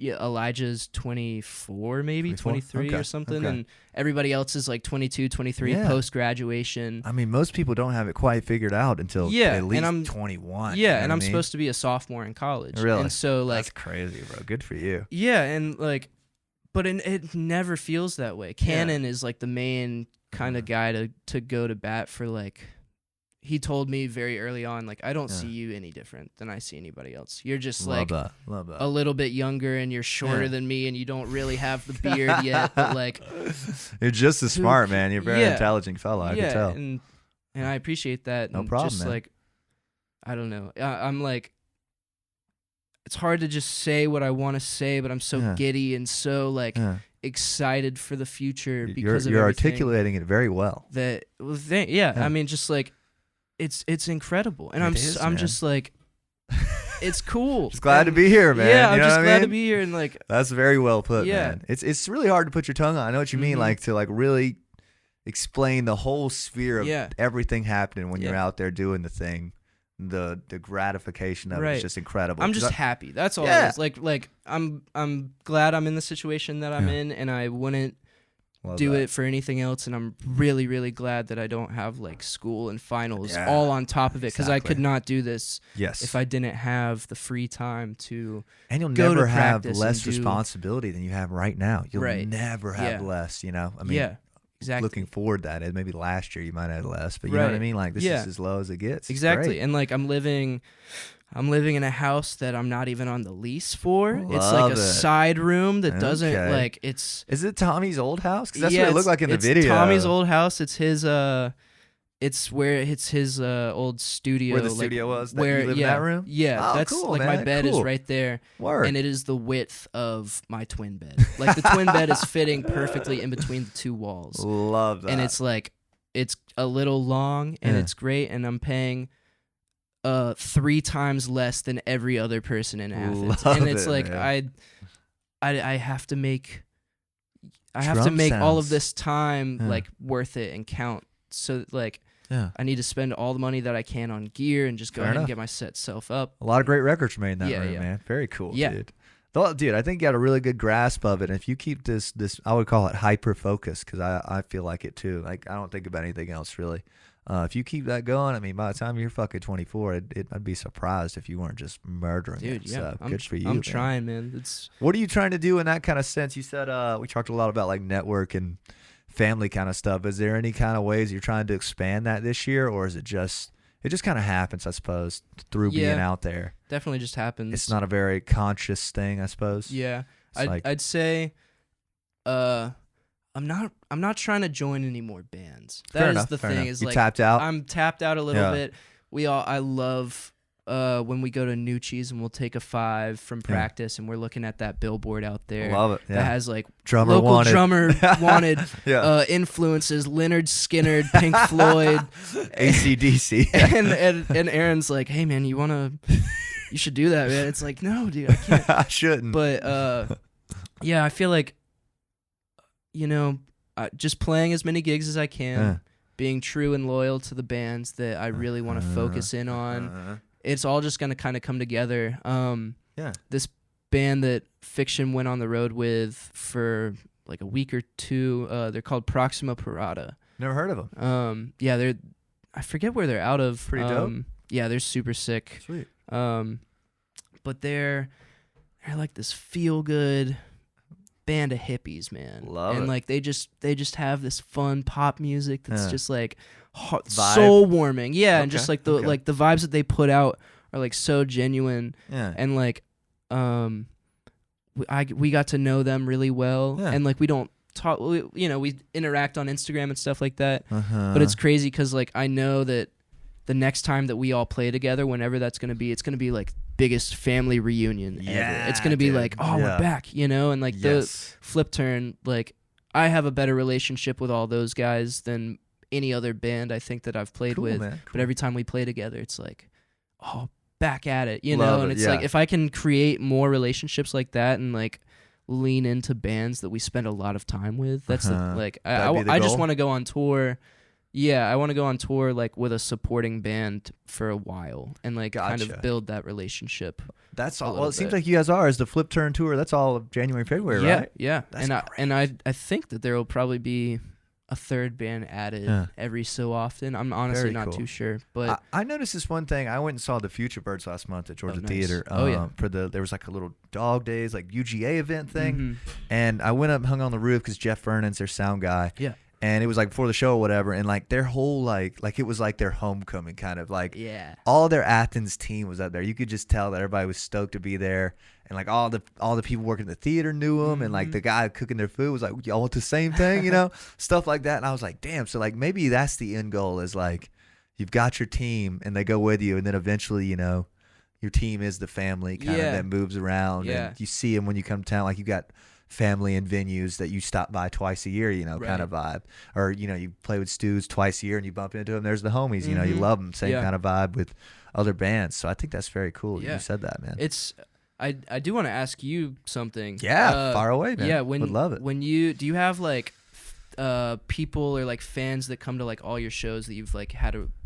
Speaker 1: Elijah's 24, maybe 23 or something, and everybody else is like 22, 23 post graduation.
Speaker 2: I mean, most people don't have it quite figured out until at least 21.
Speaker 1: Yeah, and I'm supposed to be a sophomore in college.
Speaker 2: Really?
Speaker 1: And so like,
Speaker 2: that's crazy, bro. Good for you.
Speaker 1: Yeah, and like, but it never feels that way. Cannon is like the main kind of guy to go to bat for. Like, he told me very early on, like, I don't see you any different than I see anybody else. You're just
Speaker 2: Love
Speaker 1: like
Speaker 2: that.
Speaker 1: A little bit younger, and you're shorter than me, and you don't really have the beard yet. But like,
Speaker 2: you're just as smart, man. You're a very intelligent fellow. I can tell.
Speaker 1: And I appreciate that.
Speaker 2: No problem,
Speaker 1: just
Speaker 2: man.
Speaker 1: like, I don't know. I'm like, it's hard to just say what I want to say, but I'm so giddy and so like excited for the future because
Speaker 2: you're articulating it very well.
Speaker 1: I mean, just like, it's incredible, and I'm just like, it's cool.
Speaker 2: Just glad to be here, man.
Speaker 1: Yeah, I'm just glad to be here, and like,
Speaker 2: that's very well put, man. It's really hard to put your tongue on. I know what you mean, like, to like really explain the whole sphere of everything happening when you're out there doing the thing. The gratification of it is just incredible.
Speaker 1: I'm just happy. That's all it is. Like I'm glad I'm in the situation that I'm in, and I wouldn't do it for anything else, and I'm really, really glad that I don't have like school and finals all on top of it, because I could not do this if I didn't have the free time to.
Speaker 2: And you'll
Speaker 1: go
Speaker 2: never
Speaker 1: to
Speaker 2: have
Speaker 1: practice
Speaker 2: less responsibility than you have right now. You'll never have less. You know, I mean,
Speaker 1: exactly.
Speaker 2: Looking forward to that. Maybe last year you might have less, but you know what I mean. Like this is as low as it gets.
Speaker 1: Exactly, and like I'm living in a house that I'm not even on the lease for. It's like a side room that doesn't like it's.
Speaker 2: Is it Tommy's old house? Because that's what it looked like in the video.
Speaker 1: It's Tommy's old house. It's his it's his old studio.
Speaker 2: Where the studio was.
Speaker 1: Where
Speaker 2: you live in that room.
Speaker 1: Yeah, that's
Speaker 2: cool,
Speaker 1: like
Speaker 2: man.
Speaker 1: my bed is right there.
Speaker 2: Word.
Speaker 1: And it is the width of my twin bed. Like the twin bed is fitting perfectly in between the two walls.
Speaker 2: Love that.
Speaker 1: And it's like it's a little long and it's great, and I'm paying 3 times less than every other person in Athens. And it's like man. I have to make all of this time like worth it and count. So like I need to spend all the money that I can on gear and just go ahead and get my set self up.
Speaker 2: A lot of great records were made in that room, man. Very cool, dude. Dude, I think you got a really good grasp of it. And if you keep this, I would call it hyper focus, because I feel like it too. Like I don't think about anything else really. If you keep that going, I mean, by the time you're fucking 24, I'd be surprised if you weren't just murdering it.
Speaker 1: Dude, yeah,
Speaker 2: good for you.
Speaker 1: I'm trying, man.
Speaker 2: What are you trying to do in that kind of sense? You said we talked a lot about like network and family kind of stuff. Is there any kind of ways you're trying to expand that this year, or is it just kind of happens, I suppose, through being out there?
Speaker 1: Definitely just happens.
Speaker 2: It's not a very conscious thing, I suppose.
Speaker 1: Yeah, I'd say, I'm not trying to join any more bands. That is the thing. Is
Speaker 2: you
Speaker 1: like
Speaker 2: tapped out.
Speaker 1: I'm tapped out a little bit. I love when we go to New Cheese and we'll take a 5 from practice and we're looking at that billboard out there.
Speaker 2: Love it.
Speaker 1: That has like
Speaker 2: drummer
Speaker 1: drummer wanted influences: Leonard Skinner, Pink Floyd,
Speaker 2: AC/DC.
Speaker 1: and Aaron's like, hey man, you should do that, man. It's like, no, dude, I can't.
Speaker 2: I shouldn't.
Speaker 1: But I feel like, just playing as many gigs as I can, being true and loyal to the bands that I really want to focus in on. It's all just going to kind of come together. This band that Fiction went on the road with for like a week or 2, they're called Proxima Parada.
Speaker 2: Never heard of them.
Speaker 1: I forget where they're out of.
Speaker 2: Pretty dope.
Speaker 1: Yeah, they're super sick.
Speaker 2: Sweet.
Speaker 1: But they're like this feel good band of hippies, man.
Speaker 2: Love it.
Speaker 1: And like they just have this fun pop music that's just like soul warming. Yeah, and just like the vibes that they put out are like so genuine. Yeah. And like we got to know them really well. Yeah. And like we don't talk, we interact on Instagram and stuff like that. But it's crazy because like I know that the next time that we all play together, whenever that's going to be, it's going to be like biggest family reunion ever. It's going to be like, we're back, and like the flip turn, like I have a better relationship with all those guys than any other band I think that I've played with. Man. Cool. But every time we play together, it's like, back at it, and it's like if I can create more relationships like that and like lean into bands that we spend a lot of time with, that's I just want to go on tour. Yeah, I want to go on tour like with a supporting band for a while and like kind of build that relationship.
Speaker 2: That's all. Well, it seems like you guys are. Is the Flip Turn tour? That's all of January, February, right?
Speaker 1: Yeah. I think that there will probably be a third band added every so often. I'm honestly not too sure, but
Speaker 2: I noticed this one thing. I went and saw the Future Birds last month at Georgia Theater. There was like a little Dog Days like UGA event thing, and I went up and hung on the roof because Jeff Vernon's their sound guy. Yeah. And it was like before the show or whatever, and like their whole like it was like their homecoming kind of like all their Athens team was up there. You could just tell that everybody was stoked to be there, and like all the people working in the theater knew them, and like the guy cooking their food was like, y'all want the same thing, stuff like that. And I was like, damn. So like maybe that's the end goal is like you've got your team and they go with you, and then eventually your team is the family kind of that moves around, and you see them when you come to town. Like you got family and venues that you stop by twice a year, kind of vibe. Or, you play with Stews twice a year and you bump into them. There's the homies, you love them. Same kind of vibe with other bands. So I think that's very cool. You said that, man.
Speaker 1: I do want to ask you something.
Speaker 2: Yeah, far away, man.
Speaker 1: Yeah,
Speaker 2: would love it.
Speaker 1: Do you have like people or like fans that come to like all your shows that you've like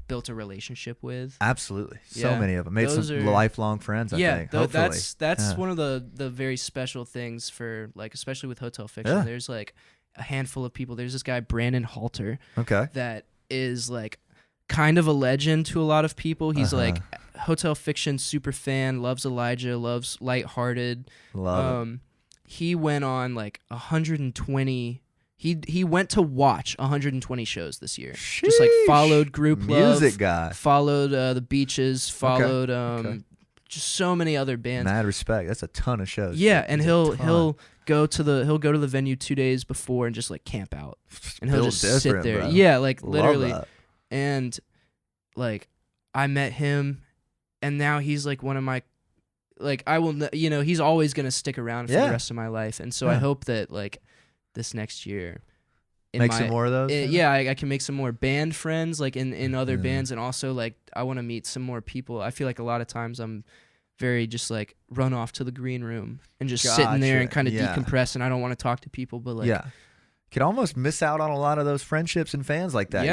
Speaker 1: built a relationship with?
Speaker 2: Absolutely. So many of them. Made some lifelong friends, I think.
Speaker 1: That's one of the very special things for like, especially with Hotel Fiction. There's like a handful of people. There's this guy Brandon Halter.
Speaker 2: Okay.
Speaker 1: That is like kind of a legend to a lot of people. He's like Hotel Fiction super fan, loves Elijah, loves Lighthearted.
Speaker 2: Love it.
Speaker 1: He went on like 120. He went to watch 120 shows this year.
Speaker 2: Sheesh.
Speaker 1: Just like followed Group
Speaker 2: Music
Speaker 1: Love,
Speaker 2: guy.
Speaker 1: followed the Beaches, followed
Speaker 2: Okay.
Speaker 1: just so many other bands.
Speaker 2: Mad respect. That's a ton of shows.
Speaker 1: Yeah,
Speaker 2: dude.
Speaker 1: and
Speaker 2: That's a
Speaker 1: he'll
Speaker 2: ton.
Speaker 1: go to the venue 2 days before and just like camp out, and he'll
Speaker 2: Built
Speaker 1: just sit
Speaker 2: different,
Speaker 1: there.
Speaker 2: bro.
Speaker 1: Yeah, like
Speaker 2: Love
Speaker 1: literally.
Speaker 2: that.
Speaker 1: And like I met him, and now he's like one of my, like I will, he's always gonna stick around for the rest of my life, and so I hope that like this next year,
Speaker 2: Make some more of those.
Speaker 1: I can make some more band friends like in other bands, and also like I want to meet some more people. I feel like a lot of times I'm very just like run off to the green room and just sitting there and kind of decompress, and I don't want to talk to people, but like
Speaker 2: could almost miss out on a lot of those friendships and fans like that,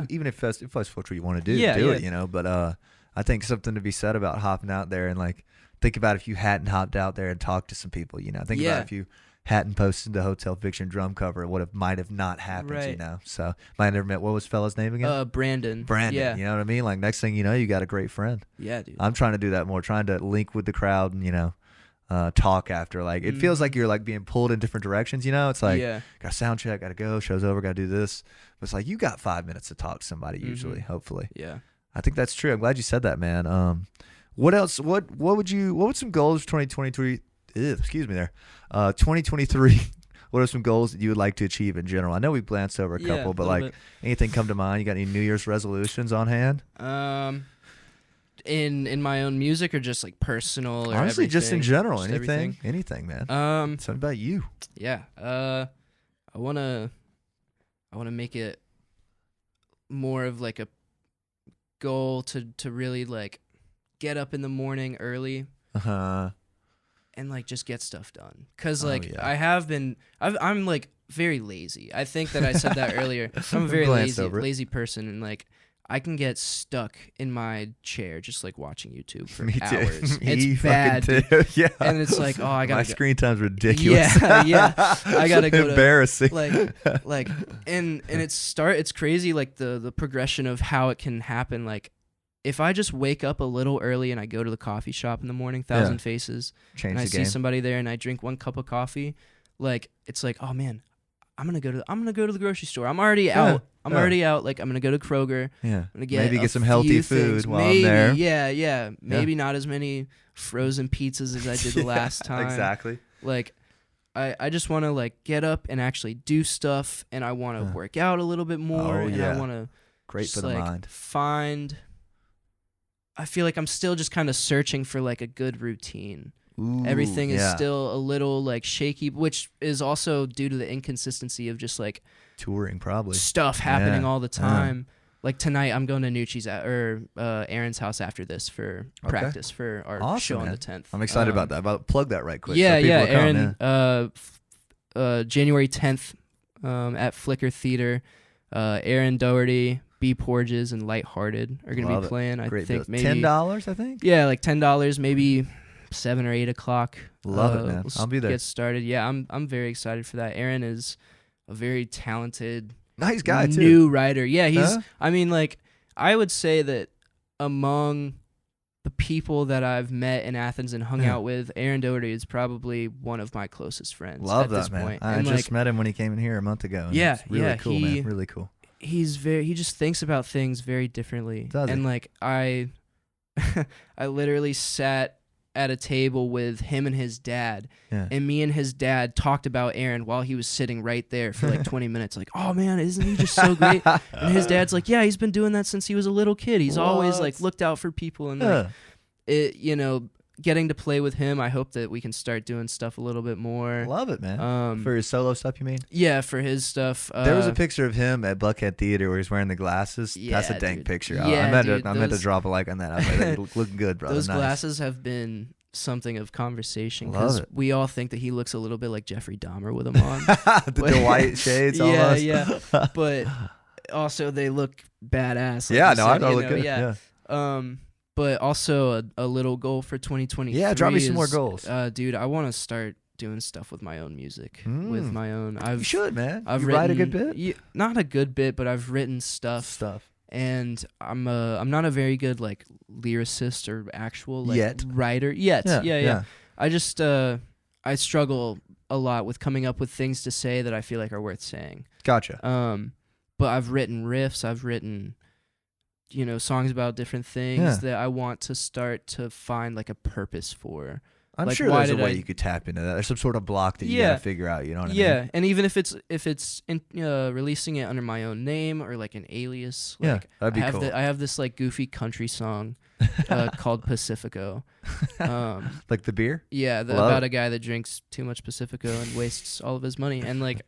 Speaker 2: even if that's what you want to do, do it, but I think something to be said about hopping out there and like think about if you hadn't hopped out there and talked to some people, think about if you hadn't posted the Hotel Fiction drum cover, it might have not happened, so might have never met, what was fella's name again?
Speaker 1: Brandon,
Speaker 2: you know what I mean? Like next thing you know, you got a great friend.
Speaker 1: Yeah, dude.
Speaker 2: I'm trying to do that more, trying to link with the crowd and talk after. Like it feels like you're like being pulled in different directions, it's like got a sound check, gotta go, show's over, gotta do this, but it's like you got 5 minutes to talk to somebody usually, hopefully. I think that's true. I'm glad you said that, man. What else, what would some goals for 2023 excuse me there 2023 what are some goals that you would like to achieve in general? I know we glanced over a couple, but like anything come to mind? You got any New Year's resolutions on hand?
Speaker 1: In my own music, or just like personal, or
Speaker 2: honestly, just in general,
Speaker 1: just
Speaker 2: anything, man. Something about you.
Speaker 1: I wanna make it more of like a goal to really like get up in the morning early, and like just get stuff done. Cause like I'm like very lazy. I think that I said that earlier. I'm a very lazy person, and like I can get stuck in my chair just like watching YouTube for hours. It's bad.
Speaker 2: Yeah.
Speaker 1: And it's like, oh, I got
Speaker 2: my screen time's ridiculous.
Speaker 1: Yeah. I gotta go
Speaker 2: embarrassing.
Speaker 1: Like and it's crazy, like the progression of how it can happen. Like if I just wake up a little early and I go to the coffee shop in the morning, Thousand Faces, and I see somebody there and I drink 1 cup of coffee, like it's like, oh man, I'm gonna go to the grocery store. I'm already out. Already out. Like I'm gonna go to Kroger.
Speaker 2: Yeah.
Speaker 1: I'm gonna
Speaker 2: maybe get some healthy food while I'm there.
Speaker 1: Yeah. Maybe not as many frozen pizzas as I did the last time.
Speaker 2: Exactly.
Speaker 1: Like I just want to like get up and actually do stuff, and I want to work out a little bit more, and I want to
Speaker 2: great for the mind.
Speaker 1: I feel like I'm still just kind of searching for like a good routine.
Speaker 2: Ooh,
Speaker 1: everything is still a little like shaky, which is also due to the inconsistency of just like
Speaker 2: touring, probably
Speaker 1: stuff happening all the time. Like tonight, I'm going to Nucci's Aaron's house after this for practice for our show on the 10th.
Speaker 2: I'm excited about that. Plug that right quick.
Speaker 1: Yeah, Aaron. January 10th at Flicker Theater. Aaron Doherty, B. Porges, and Lighthearted are going to be playing. I think maybe
Speaker 2: $10. I think.
Speaker 1: Yeah, like $10, maybe 7 or 8 o'clock.
Speaker 2: Love it, man. I'll be there.
Speaker 1: Get started. Yeah, I'm very excited for that. Aaron is a very talented,
Speaker 2: nice guy too.
Speaker 1: New writer. Yeah, he's. I mean, like I would say that among the people that I've met in Athens and hung out with, Aaron Doherty is probably one of my closest friends.
Speaker 2: Love
Speaker 1: at
Speaker 2: that,
Speaker 1: this
Speaker 2: man.
Speaker 1: point.
Speaker 2: I just met him when he came in here a month ago. And it's really cool, man. Really cool.
Speaker 1: He just thinks about things very differently. And like I literally sat at a table with him and his dad, and me and his dad talked about Aaron while he was sitting right there for like 20 minutes. Like, oh man, isn't he just so great? And his dad's like, yeah, he's been doing that since he was a little kid. He's always like looked out for people, and like it, getting to play with him, I hope that we can start doing stuff a little bit more.
Speaker 2: Love it, man. For his solo stuff, you mean?
Speaker 1: Yeah, for his stuff.
Speaker 2: There was a picture of him at Buckhead Theater where he's wearing the glasses. Yeah, that's a dank picture.
Speaker 1: Yeah,
Speaker 2: I meant to drop a like on that. I was like, looking good, brother.
Speaker 1: Those glasses have been something of conversation because we all think that he looks a little bit like Jeffrey Dahmer with them on.
Speaker 2: the white shades almost.
Speaker 1: Yeah. But also they look badass.
Speaker 2: Like I know, look good. Yeah.
Speaker 1: But also a little goal for 2023.
Speaker 2: Yeah, drop me some more goals.
Speaker 1: Dude, I want to start doing stuff with my own music. With my own,
Speaker 2: you should, man.
Speaker 1: I've
Speaker 2: write a good bit.
Speaker 1: Not a good bit, but I've written stuff. And I'm not a very good like lyricist or actual like writer yet. Yeah. I just I struggle a lot with coming up with things to say that I feel like are worth saying.
Speaker 2: Gotcha.
Speaker 1: But I've written riffs. I've written, songs about different things that I want to start to find like a purpose for.
Speaker 2: I'm
Speaker 1: like,
Speaker 2: sure there's a way you could tap into that. There's some sort of block that you gotta figure out. You know what I mean?
Speaker 1: Yeah, and even if it's releasing it under my own name or like an alias. Like,
Speaker 2: that'd be cool.
Speaker 1: I have this like goofy country song called Pacifico.
Speaker 2: Like the beer?
Speaker 1: Yeah, about a guy that drinks too much Pacifico and wastes all of his money. And like,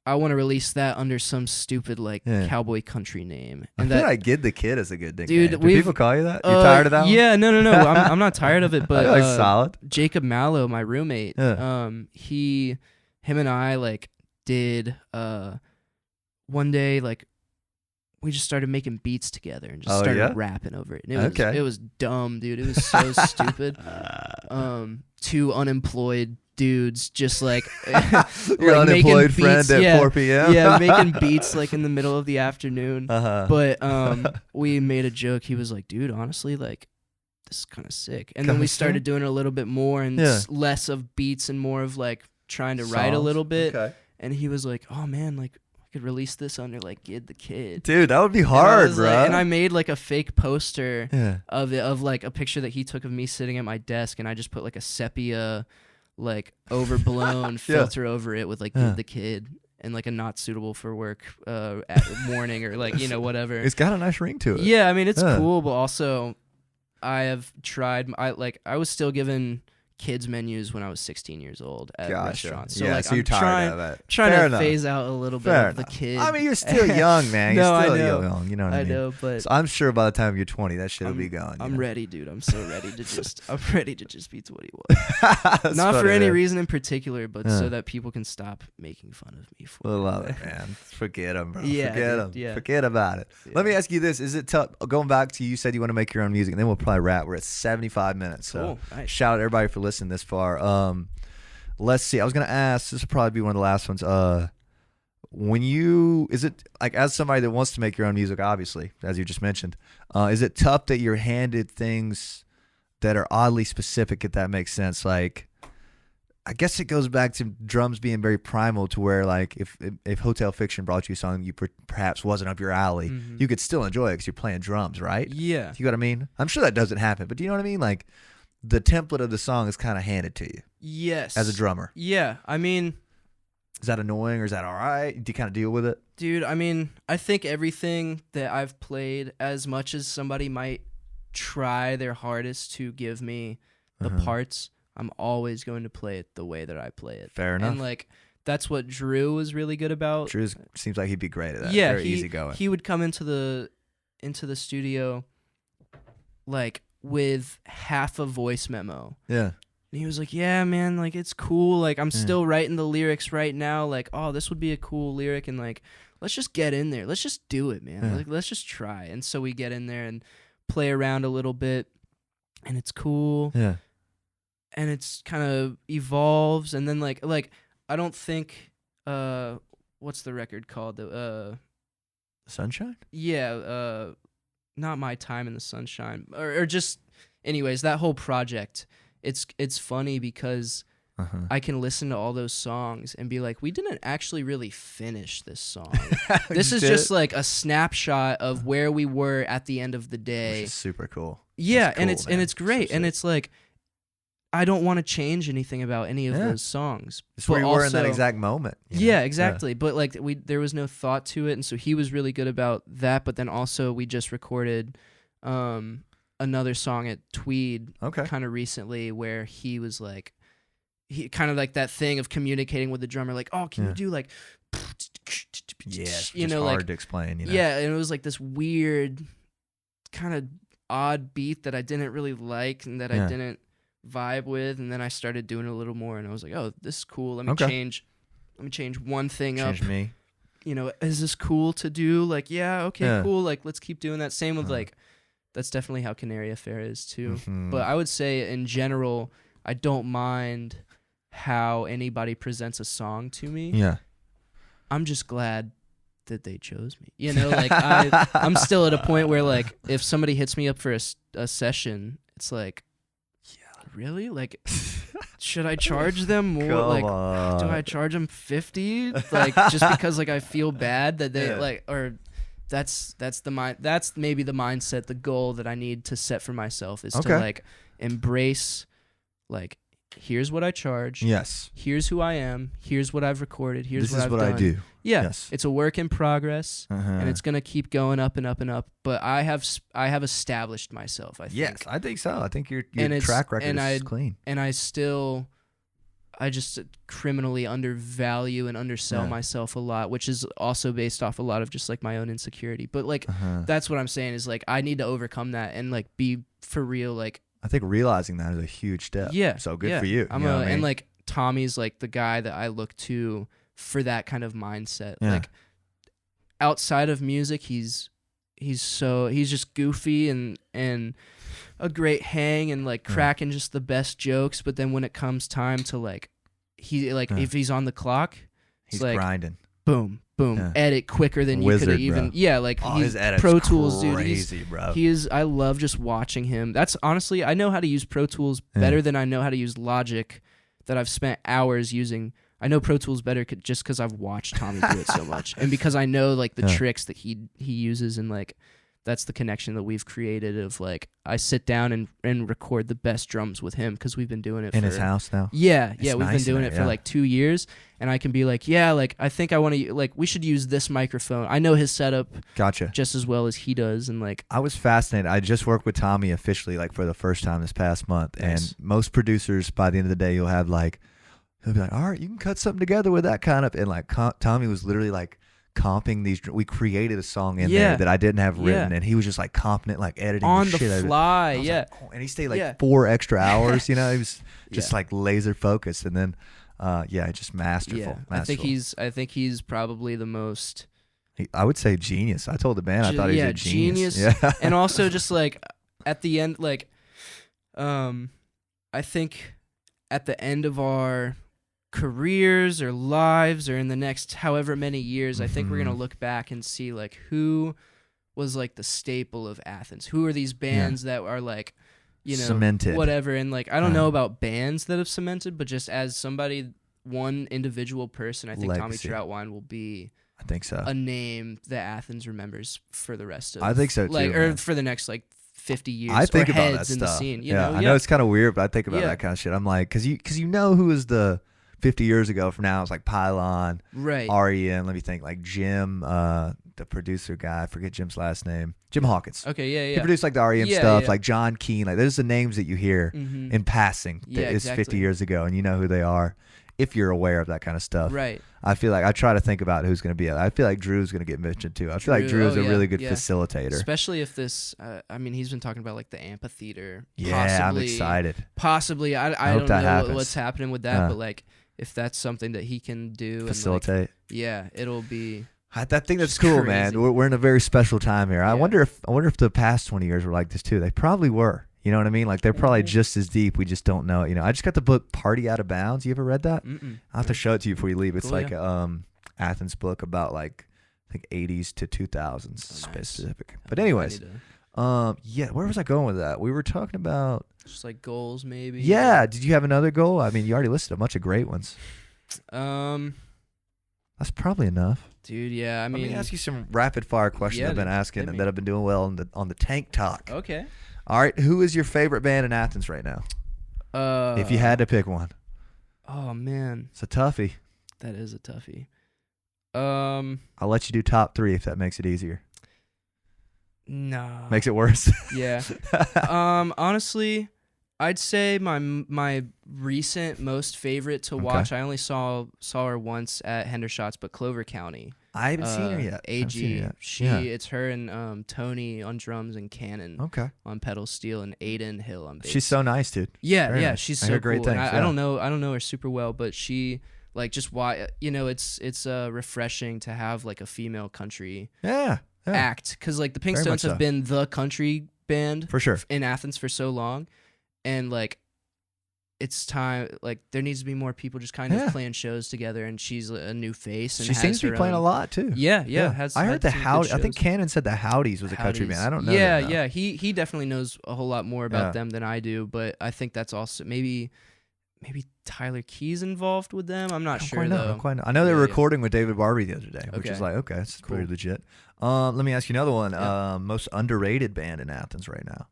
Speaker 1: I want to release that under some stupid like cowboy country name. And
Speaker 2: I feel like Gid the Kid is a good nickname.
Speaker 1: Dude,
Speaker 2: do people call you that? You tired of that one?
Speaker 1: Yeah, no. I'm not tired of it, but
Speaker 2: I like solid.
Speaker 1: Jacob Mallow, my roommate, him and I like did one day like we just started making beats together and just started rapping over it. And it was dumb, dude. It was so stupid. Two unemployed dudes just like
Speaker 2: your
Speaker 1: like
Speaker 2: unemployed
Speaker 1: making
Speaker 2: friend
Speaker 1: beats,
Speaker 2: at 4 p.m.
Speaker 1: Yeah, making beats like in the middle of the afternoon.
Speaker 2: But
Speaker 1: we made a joke. He was like, dude, honestly, like this is kind of sick. And then we started doing a little bit more and less of beats and more of like trying to write a little bit. And he was like, oh man, like I could release this under like Gid the Kid.
Speaker 2: Dude, that would be hard, bro.
Speaker 1: Like, and I made like a fake poster of like a picture that he took of me sitting at my desk, and I just put like a sepia like overblown filter over it with like Gid the Kid and like a not suitable for work warning or like whatever.
Speaker 2: It's got a nice ring to it.
Speaker 1: Yeah, I mean it's cool, but also I have tried. I was still given kids menus when I was 16 years old at restaurants. So like
Speaker 2: so you're tired of it.
Speaker 1: Trying to phase out a little bit of the kid.
Speaker 2: I mean, you're still young, man. You're still young. You know what I mean?
Speaker 1: I know, but
Speaker 2: so I'm sure by the time you're 20, that shit will be gone.
Speaker 1: I'm ready, dude. I'm so ready to just. I'm ready to just be 21. Not for any reason in particular, but so that people can stop making fun of me for.
Speaker 2: I love it, man. Forget them, bro.
Speaker 1: Yeah,
Speaker 2: forget them. Yeah. Forget about it. Yeah. Let me ask you this: is it tough? Going back to you said you want to make your own music, and then we'll probably wrap. We're at 75 minutes, so
Speaker 1: cool. Nice.
Speaker 2: Shout out to everybody for listening this far. Let's see. I was gonna ask. This will probably be one of the last ones. Is it like as somebody that wants to make your own music, obviously, as you just mentioned, is it tough that you're handed things that are oddly specific, if that makes sense? Like, I guess it goes back to drums being very primal, to where like if Hotel Fiction brought you a song you perhaps wasn't up your alley, you could still enjoy it because you're playing drums, right?
Speaker 1: Yeah.
Speaker 2: You know what I mean? I'm sure that doesn't happen, but do you know what I mean? Like, the template of the song is kind of handed to you.
Speaker 1: Yes.
Speaker 2: As a drummer.
Speaker 1: Yeah. I mean,
Speaker 2: is that annoying or is that all right? Do you kind of deal with it?
Speaker 1: Dude, I mean, I think everything that I've played, as much as somebody might try their hardest to give me the parts, I'm always going to play it the way that I play it.
Speaker 2: Fair enough.
Speaker 1: And like, that's what Drew was really good about.
Speaker 2: Drew seems like he'd be great at that.
Speaker 1: Yeah.
Speaker 2: Very easygoing.
Speaker 1: He would come into the studio like with half a voice memo.
Speaker 2: Yeah.
Speaker 1: And he was like, yeah, man, like, it's cool. Like, I'm still writing the lyrics right now. Like, oh, this would be a cool lyric. And, like, let's just get in there. Let's just do it, man.
Speaker 2: Yeah.
Speaker 1: Like, let's just try. And so we get in there and play around a little bit. And it's cool.
Speaker 2: Yeah.
Speaker 1: And it's kind of evolves. And then, like I don't think, what's the record called?
Speaker 2: Sunshine?
Speaker 1: Yeah, not My Time in the Sunshine. Or just, anyways, that whole project. It's funny because I can listen to all those songs and be like, we didn't actually really finish this song. This is just like a snapshot of where we were at the end of the day.
Speaker 2: Which is super cool.
Speaker 1: Yeah,
Speaker 2: cool,
Speaker 1: and it's great.
Speaker 2: So
Speaker 1: and it's like, I don't want to change anything about any of those songs.
Speaker 2: It's where you were in that exact moment.
Speaker 1: Yeah, exactly. Yeah. But like there was no thought to it, and so he was really good about that. But then also we just recorded another song at Tweed kind of recently, where he was like, he kind of like that thing of communicating with the drummer, like, oh, can you do like,
Speaker 2: you know, hard to explain, you know?
Speaker 1: Yeah, and it was like this weird kind of odd beat that I didn't really like and that I didn't vibe with, and then I started doing a little more, and I was like, oh, this is cool. Let me change one thing up.
Speaker 2: Change me.
Speaker 1: You know, is this cool to do? Like, yeah, okay, cool. Like, let's keep doing that. Same with like, that's definitely how Canary Affair is too. But I would say in general, I don't mind how anybody presents a song to me.
Speaker 2: Yeah.
Speaker 1: I'm just glad that they chose me. You know, like I'm still at a point where like if somebody hits me up for a session, it's like, yeah, really? Like, should I charge them more?
Speaker 2: Come
Speaker 1: like,
Speaker 2: on.
Speaker 1: do I charge them 50? Like, just because like I feel bad that they like, or that's maybe the mindset, the goal that I need to set for myself is to like embrace, like, here's what I charge.
Speaker 2: Yes.
Speaker 1: Here's who I am. Here's what I've recorded. Here's what I've done.
Speaker 2: This is what I do.
Speaker 1: Yeah.
Speaker 2: Yes.
Speaker 1: It's a work in progress, and it's gonna keep going up and up and up. But I have established myself. I think.
Speaker 2: Yes, I think so. I think your
Speaker 1: And
Speaker 2: track record is clean.
Speaker 1: And I just criminally undervalue and undersell myself a lot, which is also based off a lot of just like my own insecurity. But like that's what I'm saying is like I need to overcome that and like be for real. Like
Speaker 2: I think realizing that is a huge step.
Speaker 1: Yeah.
Speaker 2: So good for you.
Speaker 1: And like Tommy's like the guy that I look to for that kind of mindset.
Speaker 2: Yeah.
Speaker 1: Like outside of music, he's just goofy and a great hang and like cracking just the best jokes. But then when it comes time to like if he's on the clock,
Speaker 2: he's
Speaker 1: like,
Speaker 2: grinding.
Speaker 1: Boom, edit quicker than you could have even.
Speaker 2: Bro.
Speaker 1: Yeah, like
Speaker 2: his edit's
Speaker 1: Pro Tools,
Speaker 2: crazy,
Speaker 1: dude.
Speaker 2: Bro.
Speaker 1: He is. I love just watching him. That's honestly, I know how to use Pro Tools better than I know how to use Logic. That I've spent hours using. I know Pro Tools better just because I've watched Tommy do it so much, and because I know like the tricks that he uses, and like that's the connection that we've created. Of like I sit down and record the best drums with him because we've been doing it
Speaker 2: in his house now.
Speaker 1: Yeah,
Speaker 2: it's
Speaker 1: we've been doing it for like 2 years, and I can be like, like I think I want to like we should use this microphone. I know his setup,
Speaker 2: gotcha,
Speaker 1: just as well as he does, and like
Speaker 2: I was fascinated. I just worked with Tommy officially like for the first time this past month, and most producers by the end of the day you'll have like he'll be like, all right, you can cut something together with that kind of, and like Tommy was literally like comping these. We created a song in there that I didn't have written, and he was just like comping it, like editing
Speaker 1: on
Speaker 2: the shit
Speaker 1: fly.
Speaker 2: Like, oh, and he stayed like 4 extra hours. You know, he was just like laser focused, and then just masterful.
Speaker 1: Yeah, I think he's probably the most.
Speaker 2: I would say genius. I told the band I thought he was a genius.
Speaker 1: Yeah, and also just like at the end, like, I think at the end of our careers or lives or in the next however many years, I think we're gonna look back and see like who was like the staple of Athens. Who are these bands that are like, you know,
Speaker 2: cemented,
Speaker 1: whatever. And like I don't know about bands that have cemented, but just as one individual person, I think
Speaker 2: legacy.
Speaker 1: Tommy Troutwine will be.
Speaker 2: I think so.
Speaker 1: A name that Athens remembers for the rest of.
Speaker 2: I think so too.
Speaker 1: Like
Speaker 2: man.
Speaker 1: or for the next like 50 years.
Speaker 2: I think
Speaker 1: or
Speaker 2: about
Speaker 1: heads
Speaker 2: that
Speaker 1: in
Speaker 2: stuff.
Speaker 1: The scene.
Speaker 2: You know? I know it's kind of weird, but I think about that kind of shit. I'm like, because you know who was the 50 years ago from now, it's like Pylon,
Speaker 1: right?
Speaker 2: REM. Let me think, like Jim, the producer guy. I forget Jim's last name. Jim Hawkins.
Speaker 1: Okay, yeah.
Speaker 2: He produced like the REM stuff, like John Keane. Like those are the names that you hear in passing. It's 50 years ago, and you know who they are if you're aware of that kind of stuff.
Speaker 1: Right.
Speaker 2: I feel like I try to think about who's going to be. I feel like Drew's going to get mentioned too. I feel like Drew's a really good facilitator.
Speaker 1: Especially if this, I mean, he's been talking about like the amphitheater.
Speaker 2: Yeah, I'm excited.
Speaker 1: Possibly, I don't know what's happening with that, but like if that's something that he can do,
Speaker 2: facilitate.
Speaker 1: And like, it'll be.
Speaker 2: I think that's cool, crazy. Man. We're in a very special time here. I wonder if the past 20 years were like this too. They probably were. You know what I mean? Like they're probably just as deep. We just don't know it. You know, I just got the book Party Out of Bounds. You ever read that? I'll have to show it to you before you leave. It's like Athens book about like I think 80s to 2000s specific. But anyways, where was I going with that? We were talking about
Speaker 1: just like goals maybe.
Speaker 2: Yeah. Did you have another goal? I mean, you already listed a bunch of great ones. That's probably enough.
Speaker 1: Dude, yeah. I mean,
Speaker 2: let me ask you some rapid fire questions I've been asking and that I've been doing well on the Tank Talk.
Speaker 1: Okay.
Speaker 2: All right, who is your favorite band in Athens right now? If you had to pick one.
Speaker 1: Oh man,
Speaker 2: it's a toughie.
Speaker 1: That is a toughie.
Speaker 2: I'll let you do top 3 if that makes it easier.
Speaker 1: No.
Speaker 2: Makes it worse.
Speaker 1: Yeah. Honestly, I'd say my recent most favorite to watch. I only saw her once at Hendershots, but Clover County.
Speaker 2: I haven't seen her yet.
Speaker 1: AG. It's her and Tony on drums and Cannon on pedal steel and Aiden Hill on bass.
Speaker 2: She's so nice, dude.
Speaker 1: Yeah,
Speaker 2: Very nice.
Speaker 1: She's
Speaker 2: I
Speaker 1: so
Speaker 2: heard great
Speaker 1: cool.
Speaker 2: things.
Speaker 1: I don't know her super well, but she like just why it's refreshing to have like a female country act because like the Pink Stones have been the country band
Speaker 2: for sure
Speaker 1: in Athens for so long, and like it's time. Like there needs to be more people just kind of playing shows together, and she's a new face. And
Speaker 2: she seems to be playing a lot too.
Speaker 1: Yeah.
Speaker 2: I heard the Howdy. I think Cannon said the Howdies was a country band. I don't know.
Speaker 1: Yeah. He definitely knows a whole lot more about them than I do. But I think that's also maybe Tyler Key's involved with them. I'm not sure though.
Speaker 2: I know they were recording with David Barbie the other day, which is like it's pretty legit. Let me ask you another one. Most underrated band in Athens right now.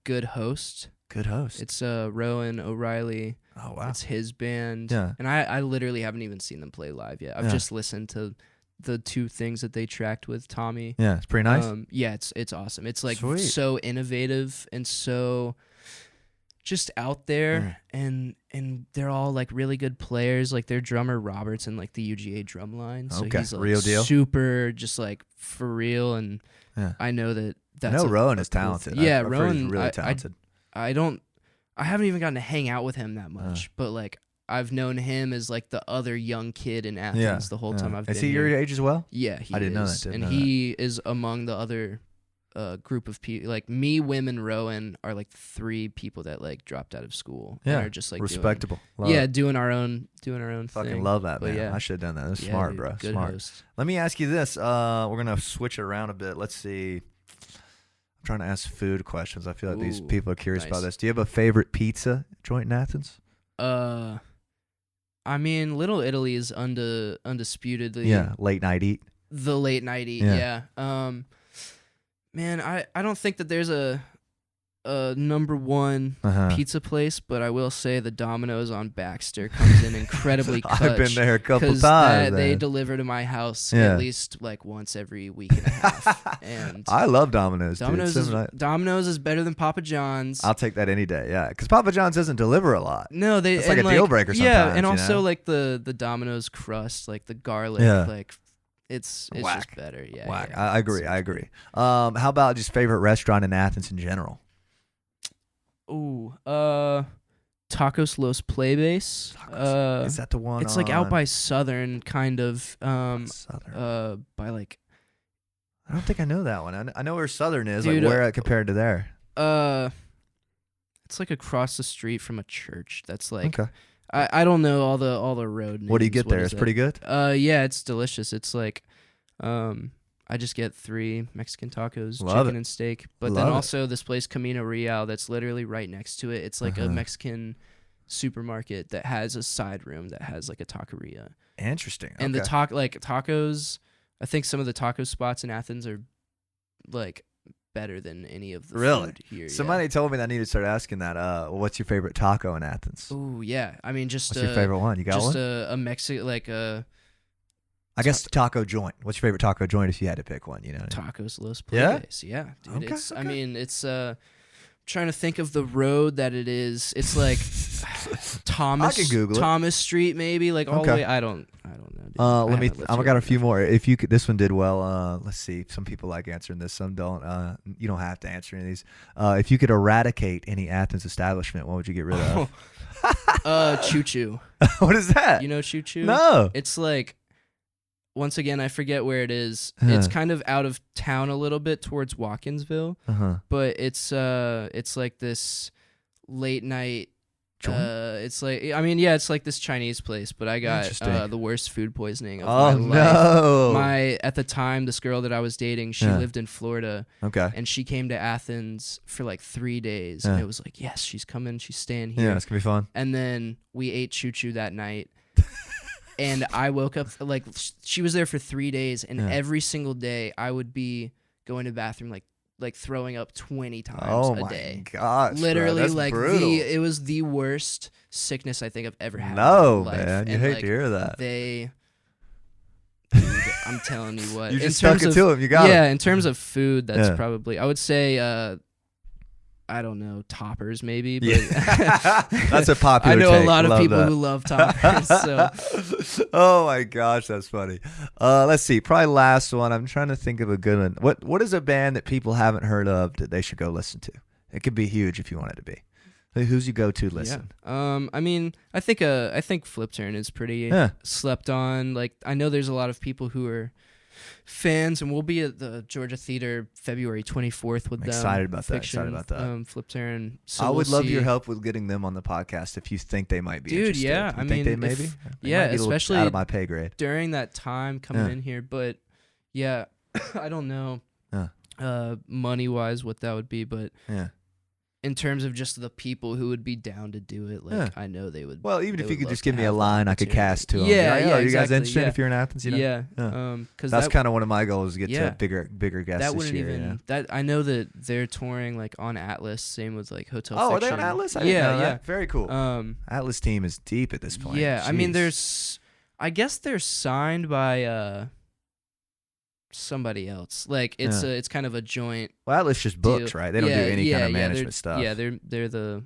Speaker 1: Good Host.
Speaker 2: Good Host.
Speaker 1: It's Rowan O'Reilly.
Speaker 2: Oh wow.
Speaker 1: It's his band.
Speaker 2: Yeah.
Speaker 1: And I literally haven't even seen them play live yet. I've just listened to the 2 things that they tracked with Tommy.
Speaker 2: Yeah, it's pretty nice.
Speaker 1: It's awesome. It's like
Speaker 2: Sweet.
Speaker 1: so innovative and so just out there, and they're all like really good players. Like their drummer Robert's in like the UGA drum line, so he's like
Speaker 2: real deal,
Speaker 1: super just like for real. And I know that's
Speaker 2: I know Rowan is talented.
Speaker 1: Yeah,
Speaker 2: Rowan's really talented.
Speaker 1: I haven't even gotten to hang out with him that much, but like I've known him as like the other young kid in Athens the whole time I've been here.
Speaker 2: Is he your age as well?
Speaker 1: Yeah, he is.
Speaker 2: I didn't know that.
Speaker 1: And he is among the other group of people. Like me, Wim, and Rowan are like 3 people that like dropped out of school. And are just like
Speaker 2: respectable.
Speaker 1: Doing our own thing.
Speaker 2: Fucking love that, man.
Speaker 1: Yeah.
Speaker 2: I should have done that. That's smart,
Speaker 1: dude,
Speaker 2: bro.
Speaker 1: Good
Speaker 2: Smart.
Speaker 1: Host.
Speaker 2: Let me ask you this. We're gonna switch it around a bit. Let's see. I'm trying to ask food questions. I feel like these people are curious about this. Do you have a favorite pizza joint in Athens?
Speaker 1: I mean, Little Italy is undisputedly
Speaker 2: late night eat.
Speaker 1: The late night eat, yeah. Man, I don't think that there's a number one pizza place, but I will say the Domino's on Baxter comes in incredibly clutch.
Speaker 2: I've been there a couple times.
Speaker 1: They deliver to my house at least like once every week and a half. And
Speaker 2: I love Domino's.
Speaker 1: Domino's is better than Papa John's.
Speaker 2: I'll take that any day. Yeah, because Papa John's doesn't deliver a lot.
Speaker 1: No,
Speaker 2: it's like a deal breaker sometimes.
Speaker 1: Yeah, and also like the Domino's crust, like the garlic, like. It's just better. Yeah.
Speaker 2: Whack.
Speaker 1: Yeah.
Speaker 2: I agree. How about just favorite restaurant in Athens in general?
Speaker 1: Ooh, Tacos Los Playbase.
Speaker 2: Is that the one?
Speaker 1: It's like out by Southern, kind of.
Speaker 2: Southern.
Speaker 1: By like.
Speaker 2: I don't think I know that one. I know where Southern is.
Speaker 1: Dude,
Speaker 2: like where compared to there?
Speaker 1: It's like across the street from a church. That's like. Okay. I don't know all the road names.
Speaker 2: What do you get there? It's pretty good?
Speaker 1: Yeah, it's delicious. It's like I just get 3 Mexican tacos, chicken and steak. But then also this place Camino Real that's literally right next to it. It's like a Mexican supermarket that has a side room that has like a taqueria.
Speaker 2: Interesting.
Speaker 1: And the tacos, I think some of the taco spots in Athens are like better than any of the food here.
Speaker 2: Somebody told me that I need to start asking that. What's your favorite taco in Athens?
Speaker 1: Oh yeah, I mean what's
Speaker 2: your favorite one? You got
Speaker 1: just
Speaker 2: one?
Speaker 1: A Mexican like a.
Speaker 2: I guess taco joint. What's your favorite taco joint if you had to pick one? You know.
Speaker 1: Tacos Los Playbase. Yeah, dude. Okay, I mean, it's trying to think of the road that it is. It's like Thomas.
Speaker 2: I can Google it.
Speaker 1: Thomas Street, maybe like all the way. I don't know. Dude.
Speaker 2: I got a few more. If you could, this one did well. Let's see. Some people like answering this. Some don't. You don't have to answer any of these. If you could eradicate any Athens establishment, what would you get rid of?
Speaker 1: Choo Choo.
Speaker 2: What is that?
Speaker 1: You know Choo Choo?
Speaker 2: No.
Speaker 1: It's like. Once again, I forget where it is. It's kind of out of town a little bit towards Watkinsville, but it's like this late night. It's like it's like this Chinese place, but I got the worst food poisoning of my life.
Speaker 2: No.
Speaker 1: At the time, this girl that I was dating, she lived in Florida.
Speaker 2: Okay.
Speaker 1: And she came to Athens for like 3 days, and it was like, yes, she's coming, she's staying here.
Speaker 2: Yeah, it's gonna be fun.
Speaker 1: And then we ate Choo Choo that night. And I woke up, like, she was there for 3 days, and every single day I would be going to the bathroom, like throwing up 20 times a day.
Speaker 2: Oh, my gosh.
Speaker 1: Literally,
Speaker 2: that's
Speaker 1: like,
Speaker 2: brutal.
Speaker 1: It was the worst sickness I think I've ever had.
Speaker 2: No,
Speaker 1: in my life.
Speaker 2: Man. You hate to hear that.
Speaker 1: Dude, I'm telling you what.
Speaker 2: You just stuck it to him. You got it.
Speaker 1: Yeah, in terms of food, that's probably, I would say, I don't know, toppers maybe. But
Speaker 2: that's a popular
Speaker 1: I know
Speaker 2: take.
Speaker 1: a lot of
Speaker 2: love
Speaker 1: people
Speaker 2: that.
Speaker 1: who love toppers. So.
Speaker 2: Oh my gosh, that's funny. Let's see, probably last one. I'm trying to think of a good one. What is a band that people haven't heard of that they should go listen to? It could be huge if you want it to be. Who's your go-to listen?
Speaker 1: Yeah. I mean, I think Flip Turn is pretty slept on. Like, I know there's a lot of people who are fans, and we'll be at the Georgia Theater February 24th with them.
Speaker 2: Excited about
Speaker 1: Fiction,
Speaker 2: that. Excited about that.
Speaker 1: Flip Turn. So
Speaker 2: I would
Speaker 1: we'll
Speaker 2: love
Speaker 1: see.
Speaker 2: your help with getting them on the podcast if you think they might be
Speaker 1: Dude,
Speaker 2: interested.
Speaker 1: yeah.
Speaker 2: You
Speaker 1: I
Speaker 2: think
Speaker 1: mean,
Speaker 2: they may be? They
Speaker 1: yeah,
Speaker 2: might be a little
Speaker 1: especially
Speaker 2: out of my pay grade.
Speaker 1: during that time coming in here. But yeah, I don't know money wise what that would be, but in terms of just the people who would be down to do it, like I know they would.
Speaker 2: Well, even
Speaker 1: they
Speaker 2: if you
Speaker 1: would
Speaker 2: could
Speaker 1: love
Speaker 2: just
Speaker 1: to
Speaker 2: give me a
Speaker 1: have the
Speaker 2: line I could
Speaker 1: opportunity.
Speaker 2: cast to them.
Speaker 1: Yeah,
Speaker 2: Are you guys
Speaker 1: exactly,
Speaker 2: interested if you're in Athens? You know?
Speaker 1: Yeah. Because
Speaker 2: that's kind of one of my goals to get to bigger guests
Speaker 1: that
Speaker 2: this
Speaker 1: wouldn't
Speaker 2: year.
Speaker 1: even that I know that they're touring like on Atlas. Same with like Hotel.
Speaker 2: Oh,
Speaker 1: Fiction.
Speaker 2: are they on Atlas? I didn't know that. Very cool.
Speaker 1: Atlas
Speaker 2: team is deep at this point.
Speaker 1: Yeah,
Speaker 2: Jeez.
Speaker 1: I mean, I guess they're signed by somebody else. Like it's kind of a joint.
Speaker 2: Well, Atlas just books, right? They don't do any kind of management stuff.
Speaker 1: Yeah, they're the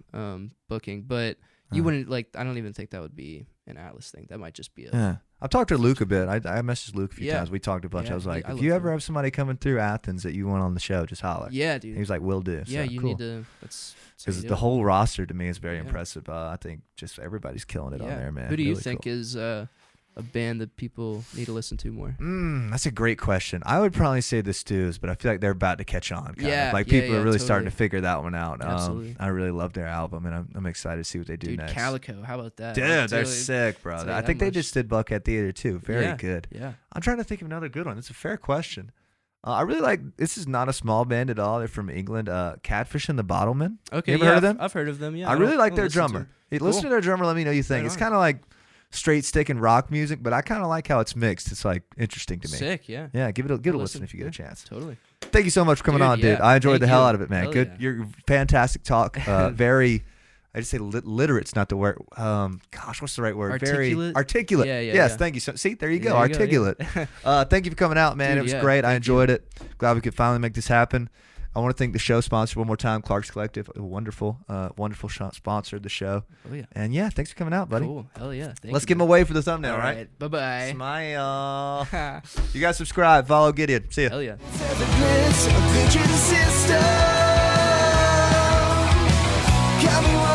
Speaker 1: booking, but you wouldn't like. I don't even think that would be an Atlas thing. That might just be a.
Speaker 2: I've talked to Luke a bit. I messaged Luke a few times. We talked a bunch. I was like, if you ever have somebody coming through Athens that you want on the show, just holler.
Speaker 1: Yeah, dude.
Speaker 2: He was like, "Will do."
Speaker 1: Yeah,
Speaker 2: so,
Speaker 1: you
Speaker 2: cool.
Speaker 1: need to.
Speaker 2: Because the whole roster to me is very impressive. I think just everybody's killing it on there, man.
Speaker 1: Who do you
Speaker 2: really
Speaker 1: think is a band that people need to listen to more?
Speaker 2: That's a great question. I would probably say the Stews, but I feel like they're about to catch on. Like people are really starting to figure that one out.
Speaker 1: Absolutely.
Speaker 2: I really love their album, and I'm excited to see what they do next.
Speaker 1: Calico, how about that?
Speaker 2: Dude, they're sick, bro. I think they just did Buckhead Theater too. Very good.
Speaker 1: Yeah.
Speaker 2: I'm trying to think of another good one. It's a fair question. I really like. This is not a small band at all. They're from England. Catfish and the Bottlemen.
Speaker 1: Okay,
Speaker 2: you ever heard of them?
Speaker 1: I've heard of them. Yeah,
Speaker 2: I really like their drummer. Listen to their drummer. Let me know what you think. It's kind of like straight stick and rock music, but I kind of like how it's mixed. It's like interesting to me.
Speaker 1: Sick, yeah.
Speaker 2: Yeah, give it a listen if you get a chance.
Speaker 1: Totally.
Speaker 2: Thank you so much for coming on, dude. I enjoyed the hell out of it, man.
Speaker 1: Hell
Speaker 2: Good, you're fantastic talk. Very. I just say literate's not the word. Gosh, what's the right word?
Speaker 1: Articulate?
Speaker 2: Very articulate.
Speaker 1: Yeah,
Speaker 2: yes, thank you. So, see, there you go.
Speaker 1: There you
Speaker 2: articulate.
Speaker 1: go,
Speaker 2: Thank you for coming out, man.
Speaker 1: Dude,
Speaker 2: it was great. I enjoyed
Speaker 1: you.
Speaker 2: it. Glad we could finally make this happen. I want to thank the show sponsor one more time, Clark's Collective. A wonderful sponsored the show.
Speaker 1: Oh, yeah.
Speaker 2: And yeah, thanks for coming out, buddy.
Speaker 1: Cool. Hell yeah.
Speaker 2: Let's give him away for the thumbnail,
Speaker 1: all
Speaker 2: right?
Speaker 1: Bye-bye.
Speaker 2: Smile. You guys subscribe. Follow Gideon. See ya.
Speaker 1: Hell yeah.
Speaker 3: Got me